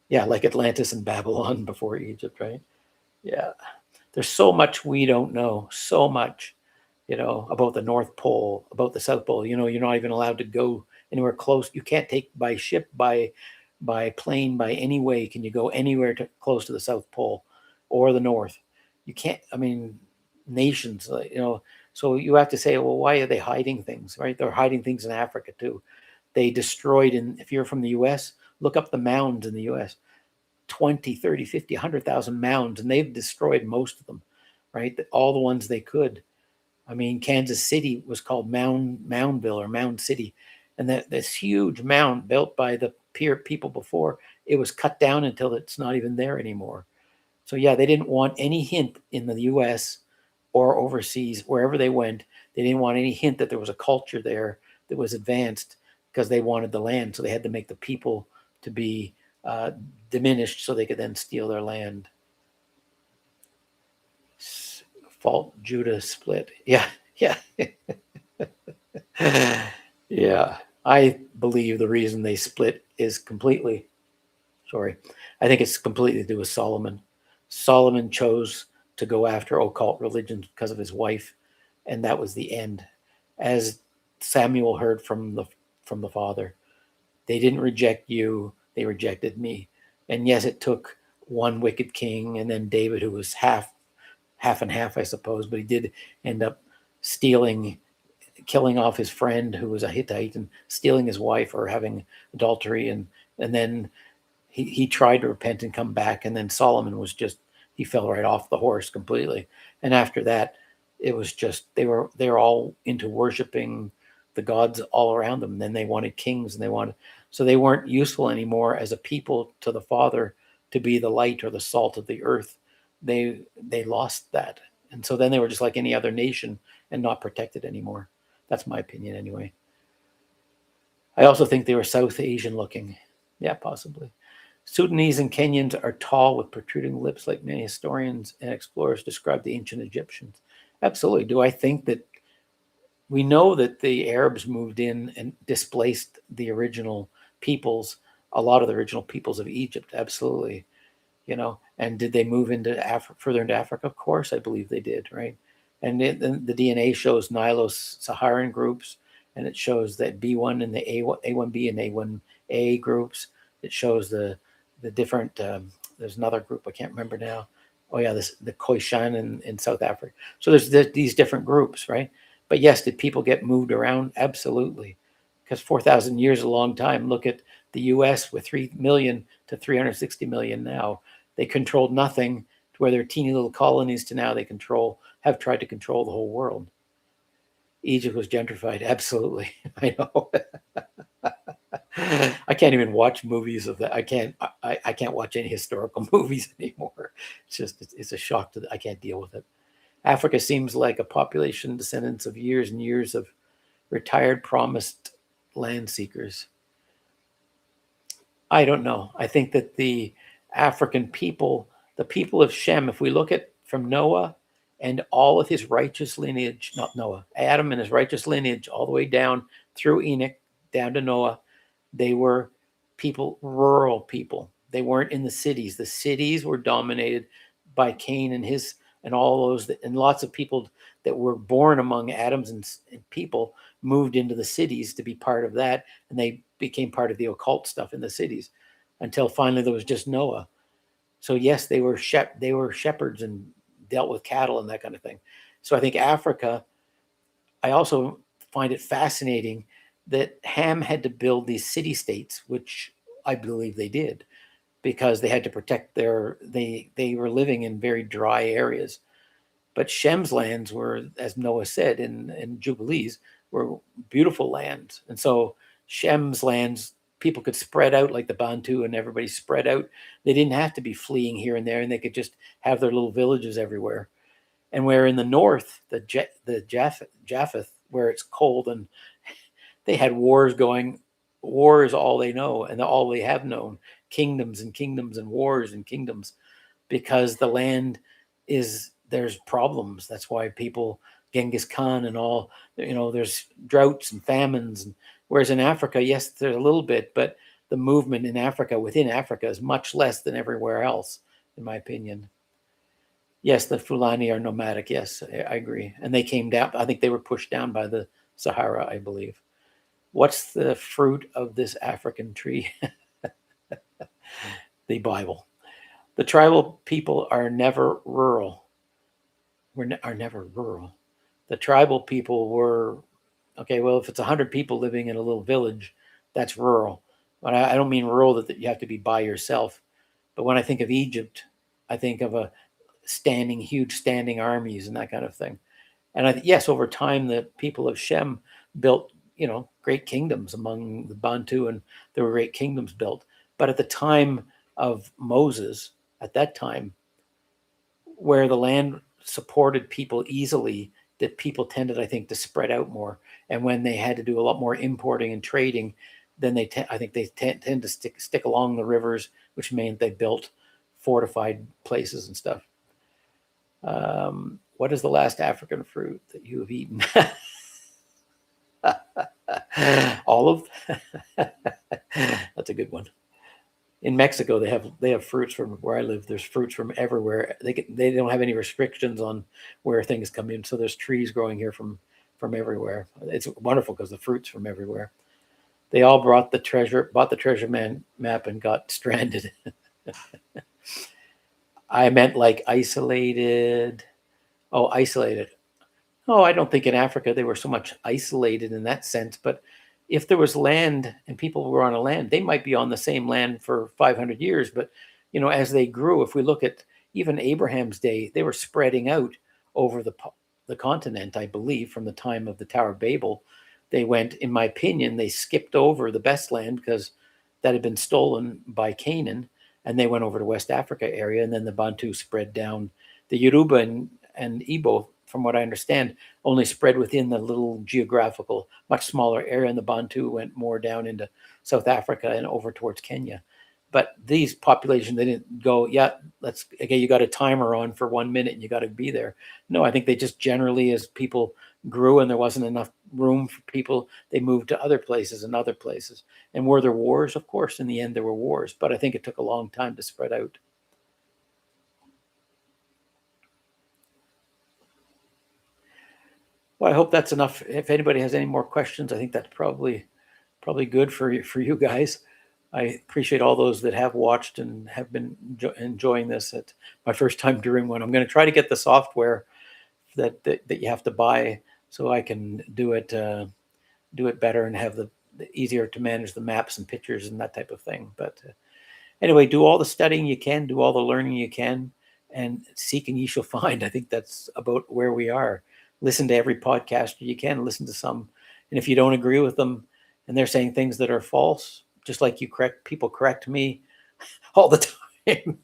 Speaker 1: Yeah, like Atlantis and Babylon before Egypt, right? Yeah. There's so much we don't know, so much, about the North Pole, about the South Pole. You're not even allowed to go anywhere close. You can't take by ship, by plane, by any way can you go anywhere close to the South Pole or the North. You can't. I mean, nations, So you have to say, well, why are they hiding things, right? They're hiding things in Africa too. They destroyed, if you're from the U.S., look up the mounds in the U.S. 20, 30, 50, 100,000 mounds, and they've destroyed most of them, right? All the ones they could. I mean, Kansas City was called Moundville or Mound City, and this huge mound built by the people before, it was cut down until it's not even there anymore. So yeah, they didn't want any hint in the U.S. or overseas, wherever they went. They didn't want any hint that there was a culture there that was advanced because they wanted the land. So they had to make the people to be diminished so they could then steal their land. Fault Judah split. Yeah, yeah. Yeah, I believe the reason they split is completely, sorry, I think it's completely to do with Solomon. Solomon chose to go after occult religions because of his wife, and that was the end. As Samuel heard from the father, they didn't reject you, they rejected me. And yes, it took one wicked king and then David, who was half and half, I suppose, but he did end up stealing, killing off his friend who was a Hittite and stealing his wife or having adultery, and then he tried to repent and come back, and then Solomon was just, he fell right off the horse completely. And after that, it was just they were all into worshiping the gods all around them. And then they wanted kings, and so they weren't useful anymore as a people to the Father to be the light or the salt of the earth. They lost that, and so then they were just like any other nation and not protected anymore. That's my opinion anyway. I also think they were South Asian looking. Yeah, possibly. Sudanese and Kenyans are tall with protruding lips, like many historians and explorers describe the ancient Egyptians. Absolutely. Do I think that we know that the Arabs moved in and displaced the original peoples, a lot of the original peoples of Egypt? Absolutely. And did they move into further into Africa? Of course, I believe they did, right? And the DNA shows Nilo-Saharan groups, and it shows that B1 and the A1B and A1A groups. It shows the different. There's another group I can't remember now. Oh yeah, the Khoisan in South Africa. So there's these different groups, right? But yes, did people get moved around? Absolutely, because 4,000 years is a long time. Look at the U.S. with 3 million to 360 million now. They controlled nothing to where they're teeny little colonies to now they have tried to control the whole world. Egypt was gentrified, absolutely. I know. I can't even watch movies of that. I can't watch any historical movies anymore. It's a shock I can't deal with it. Africa seems like a population descendants of years and years of retired promised land seekers. I don't know. I think that the African people, the people of Shem, if we look at from Noah and all of his righteous lineage, not Noah, Adam and his righteous lineage, all the way down through Enoch, down to Noah, they were rural people. They weren't in the cities. The cities were dominated by Cain and all those, and lots of people that were born among Adams and people moved into the cities to be part of that, and they became part of the occult stuff in the cities until finally there was just Noah. So yes, they were shepherds and dealt with cattle and that kind of thing. So I think Africa, I also find it fascinating that Ham had to build these city states, which I believe they did, because they had to protect they were living in very dry areas. But Shem's lands were, as Noah said in Jubilees, were beautiful lands. And so Shem's lands, people could spread out like the Bantu and everybody spread out. They didn't have to be fleeing here and there, and they could just have their little villages everywhere. And where in the north, the Japheth, where it's cold and they had wars going. War is all they know and all they have known. Kingdoms and kingdoms and wars and kingdoms, because the land there's problems. That's why people, Genghis Khan and all, there's droughts and famines. Whereas in Africa, yes, there's a little bit, but the movement in Africa, within Africa, is much less than everywhere else, in my opinion. Yes, the Fulani are nomadic. Yes, I agree. And they came down, I think they were pushed down by the Sahara, I believe. What's the fruit of this African tree? The Bible. The tribal people are never rural. Are never rural. The tribal people were, okay, well, if it's 100 people living in a little village, that's rural. But I don't mean rural that you have to be by yourself. But when I think of Egypt, I think of huge standing armies and that kind of thing. And yes, over time, the people of Shem built, great kingdoms among the Bantu, and there were great kingdoms built. But at the time of Moses, at that time, where the land supported people easily, that people tended, I think, to spread out more. And when they had to do a lot more importing and trading, then I think they tend to stick along the rivers, which meant they built fortified places and stuff. What is the last African fruit that you have eaten? Olive. That's a good one. In Mexico, they have fruits from where I live. There's fruits from everywhere. They don't have any restrictions on where things come in. So there's trees growing here from everywhere. It's wonderful because the fruits from everywhere. They all bought the treasure map and got stranded. I meant like isolated. Oh, isolated. Oh, I don't think in Africa they were so much isolated in that sense, but if there was land and people were on a land, they might be on the same land for 500 years. But, as they grew, if we look at even Abraham's day, they were spreading out over the continent, I believe, from the time of the Tower of Babel. They went, in my opinion, they skipped over the best land because that had been stolen by Canaan, and they went over to West Africa area, and then the Bantu spread down. The Yoruba and Igbo, from what I understand, only spread within the little geographical, much smaller area, and the Bantu went more down into South Africa and over towards Kenya. But these populations, they didn't go, okay, you got a timer on for 1 minute and you got to be there. No, I think they just generally, as people grew and there wasn't enough room for people, they moved to other places and other places. And were there wars? Of course, in the end, there were wars, but I think it took a long time to spread out. Well, I hope that's enough. If anybody has any more questions, I think that's probably good for you guys. I appreciate all those that have watched and have been enjoying this. It's my first time doing one. I'm going to try to get the software that you have to buy so I can do it better and have the easier to manage the maps and pictures and that type of thing. But anyway, do all the studying you can, do all the learning you can, and seek and ye shall find. I think that's about where we are. Listen to every podcaster you can, listen to some. And if you don't agree with them and they're saying things that are false, just like you correct people correct me all the time,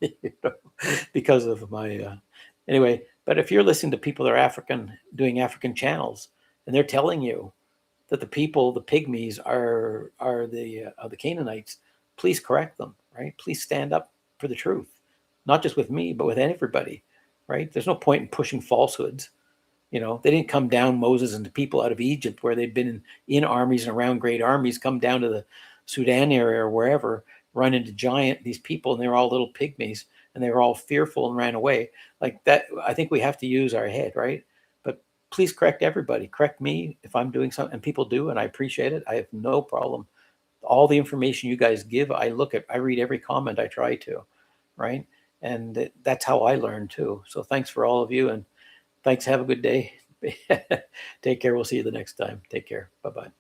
Speaker 1: because of my anyway. But if you're listening to people that are African doing African channels and they're telling you that the people, the pygmies, are the Canaanites, please correct them, right? Please stand up for the truth, not just with me, but with everybody, right? There's no point in pushing falsehoods. They didn't come down, Moses and the people out of Egypt, where they'd been in armies and around great armies, come down to the Sudan area or wherever, run into these people, and they were all little pygmies, and they were all fearful and ran away. Like that, I think we have to use our head, right? But please correct everybody. Correct me if I'm doing something, and people do, and I appreciate it. I have no problem. All the information you guys give, I read every comment. I try to, right? And that's how I learn too. So thanks for all of you, and thanks. Have a good day. Take care. We'll see you the next time. Take care. Bye bye.